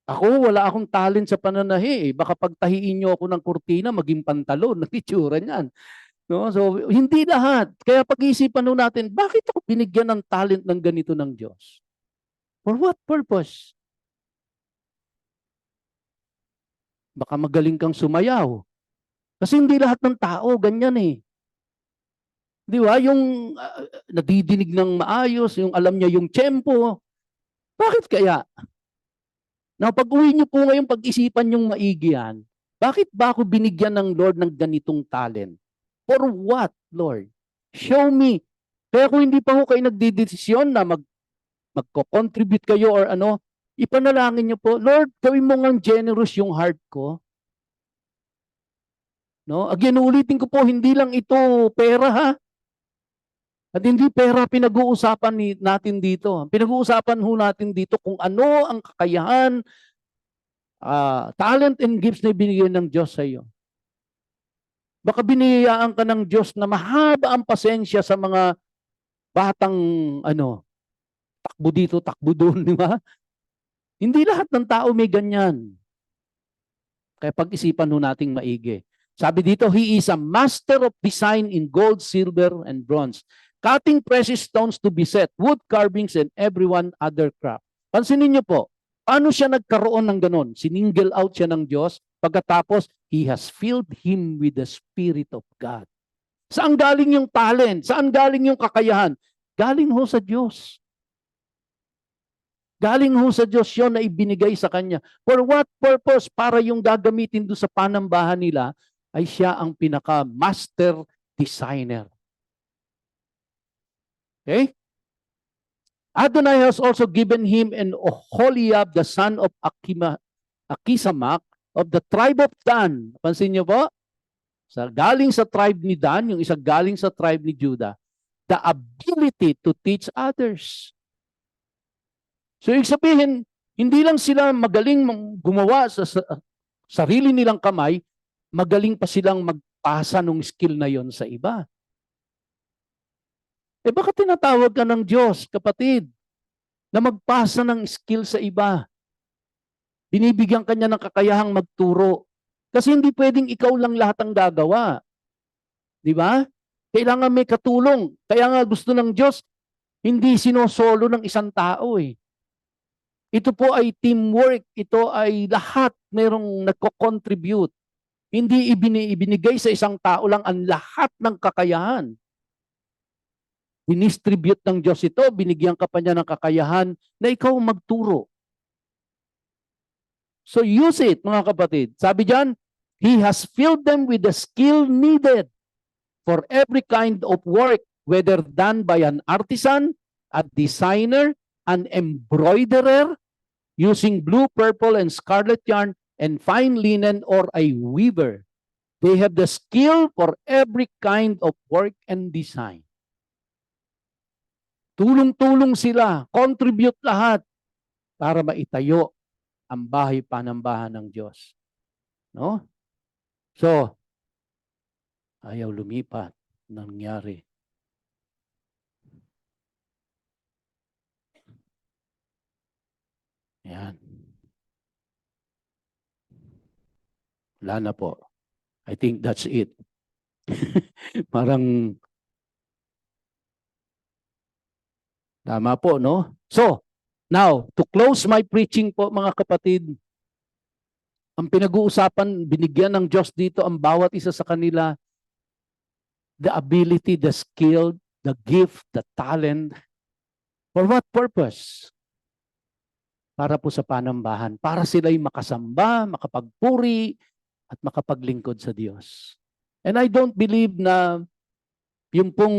ako, wala akong talent sa pananahi. Baka pagtahiin nyo ako ng kurtina, maging pantalon, natitsura niyan. No? So, hindi lahat. Kaya pag-iisipan nun natin, bakit ako binigyan ng talent ng ganito ng Diyos? For what purpose? Baka magaling kang sumayaw. Kasi hindi lahat ng tao, ganyan eh. Di ba? Yung nadidinig ng maayos, yung alam niya yung tempo. Bakit kaya? Now, pag-uwi niyo po ngayon, pag-isipan yung maigi yan, bakit ba ako binigyan ng Lord ng ganitong talent? For what, Lord? Show me. Kaya kung hindi pa ho kayo nagdidesisyon na magko-contribute kayo or ano, ipanalangin niyo po, Lord, gawin mo ngang generous yung heart ko. No? Again, ulitin ko po, hindi lang ito pera ha. At hindi pera pinag-uusapan natin dito. Pinag-uusapan ho natin dito kung ano ang kakayahan talent and gifts na binigay ng Diyos sa iyo. Baka biniyayaan ka ng Diyos na mahaba ang pasensya sa mga batang takbo dito, takbo doon, di ba? Hindi lahat ng tao may ganyan. Kaya pag-isipan ho nating maigi. Sabi dito, he is a master of design in gold, silver, and bronze, cutting precious stones to be set, wood carvings, and everyone other craft. Pansinin niyo po, paano siya nagkaroon ng ganon? Siningle out siya ng Diyos, pagkatapos, he has filled him with the Spirit of God. Saan galing yung talent? Saan galing yung kakayahan? Galing ho sa Diyos. Galing ho sa Diyos yun na ibinigay sa Kanya. For what purpose? Para yung gagamitin doon sa panambahan nila, ay siya ang pinaka-master designer. Okay? Adonai has also given him an Oholiab, the son of Akisamak, of the tribe of Dan. Pansin niyo po? Galing sa tribe ni Dan, yung isa galing sa tribe ni Judah, the ability to teach others. So, ibig sabihin, hindi lang sila magaling gumawa sa sarili nilang kamay, magaling pa silang magpasa ng skill na yon sa iba. Bakit tinatawag ka ng Diyos, kapatid, na magpasa ng skill sa iba? Binibigyan ka niya ng kakayahang magturo. Kasi hindi pwedeng ikaw lang lahat ang gagawa. Di ba? Kailangan may katulong. Kaya nga gusto ng Diyos, hindi sinosolo ng isang tao eh. Ito po ay teamwork. Ito ay lahat mayroong nagko-contribute. Hindi ibinigay sa isang tao lang ang lahat ng kakayahan. Dinistribute ng Diyos ito, binigyan ka pa niya ng kakayahan na ikaw magturo. So use it, mga kapatid. Sabi diyan, he has filled them with the skill needed for every kind of work, whether done by an artisan, a designer, an embroiderer, using blue, purple, and scarlet yarn, and fine linen, or a weaver. They have the skill for every kind of work and design. Tulong-tulong sila, contribute lahat para maitayo ang bahay panambahan ng Diyos. No? So, ayaw lumipat. Nangyari. Yan. Wala na po. I think that's it. Parang tama po, no? So, now, to close my preaching po, mga kapatid, ang pinag-uusapan, binigyan ng Diyos dito ang bawat isa sa kanila, the ability, the skill, the gift, the talent. For what purpose? Para po sa panambahan. Para sila'y makasamba, makapagpuri, at makapaglingkod sa Diyos. And I don't believe na yung pong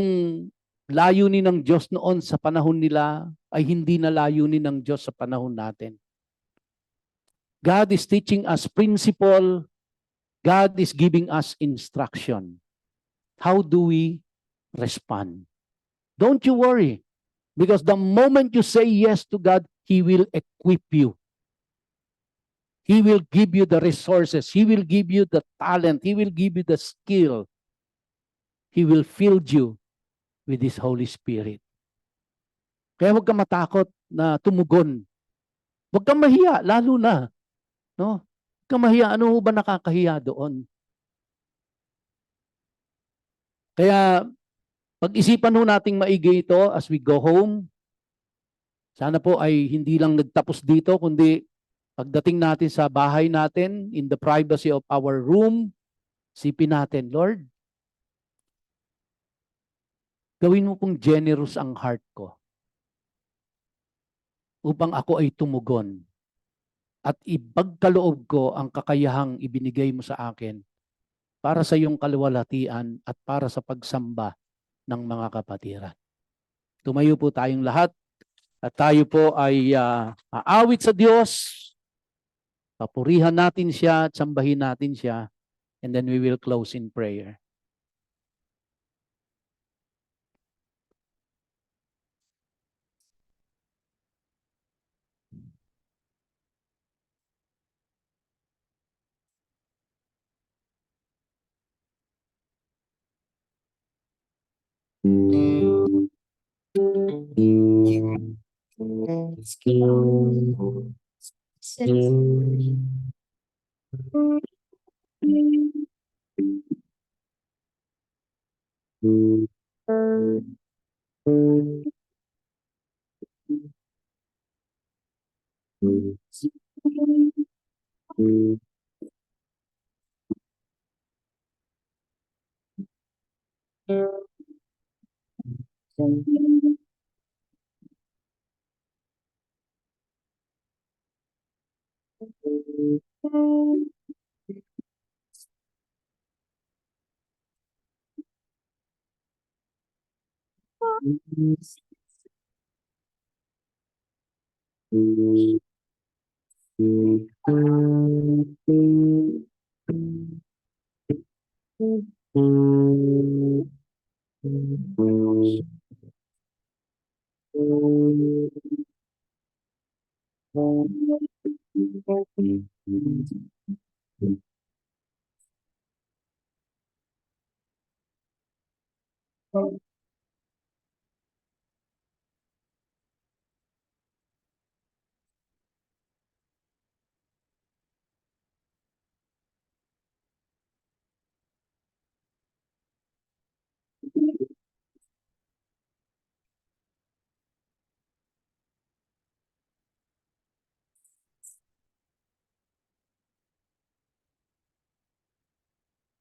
layunin ng Diyos noon sa panahon nila ay hindi na layunin ng Diyos sa panahon natin. God is teaching us principle. God is giving us instruction. How do we respond? Don't you worry. Because the moment you say yes to God, He will equip you. He will give you the resources. He will give you the talent. He will give you the skill. He will fill you with His Holy Spirit. Kaya huwag kang matakot na tumugon. Huwag kang mahiya, lalo na. No? Huwag kang mahiya. Ano ba nakakahiya doon? Kaya pag-isipan ho nating maigi ito as we go home. Sana po ay hindi lang nagtapos dito, kundi pagdating natin sa bahay natin, in the privacy of our room, sipin natin, Lord, gawin mo pong generous ang heart ko upang ako ay tumugon at ibagkaloob ko ang kakayahang ibinigay mo sa akin para sa iyong kaluwalhatian at para sa pagsamba ng mga kapatiran. Tumayo po tayong lahat at tayo po ay aawit sa Diyos, papurihan natin siya at sambahin natin siya, and then we will close in prayer.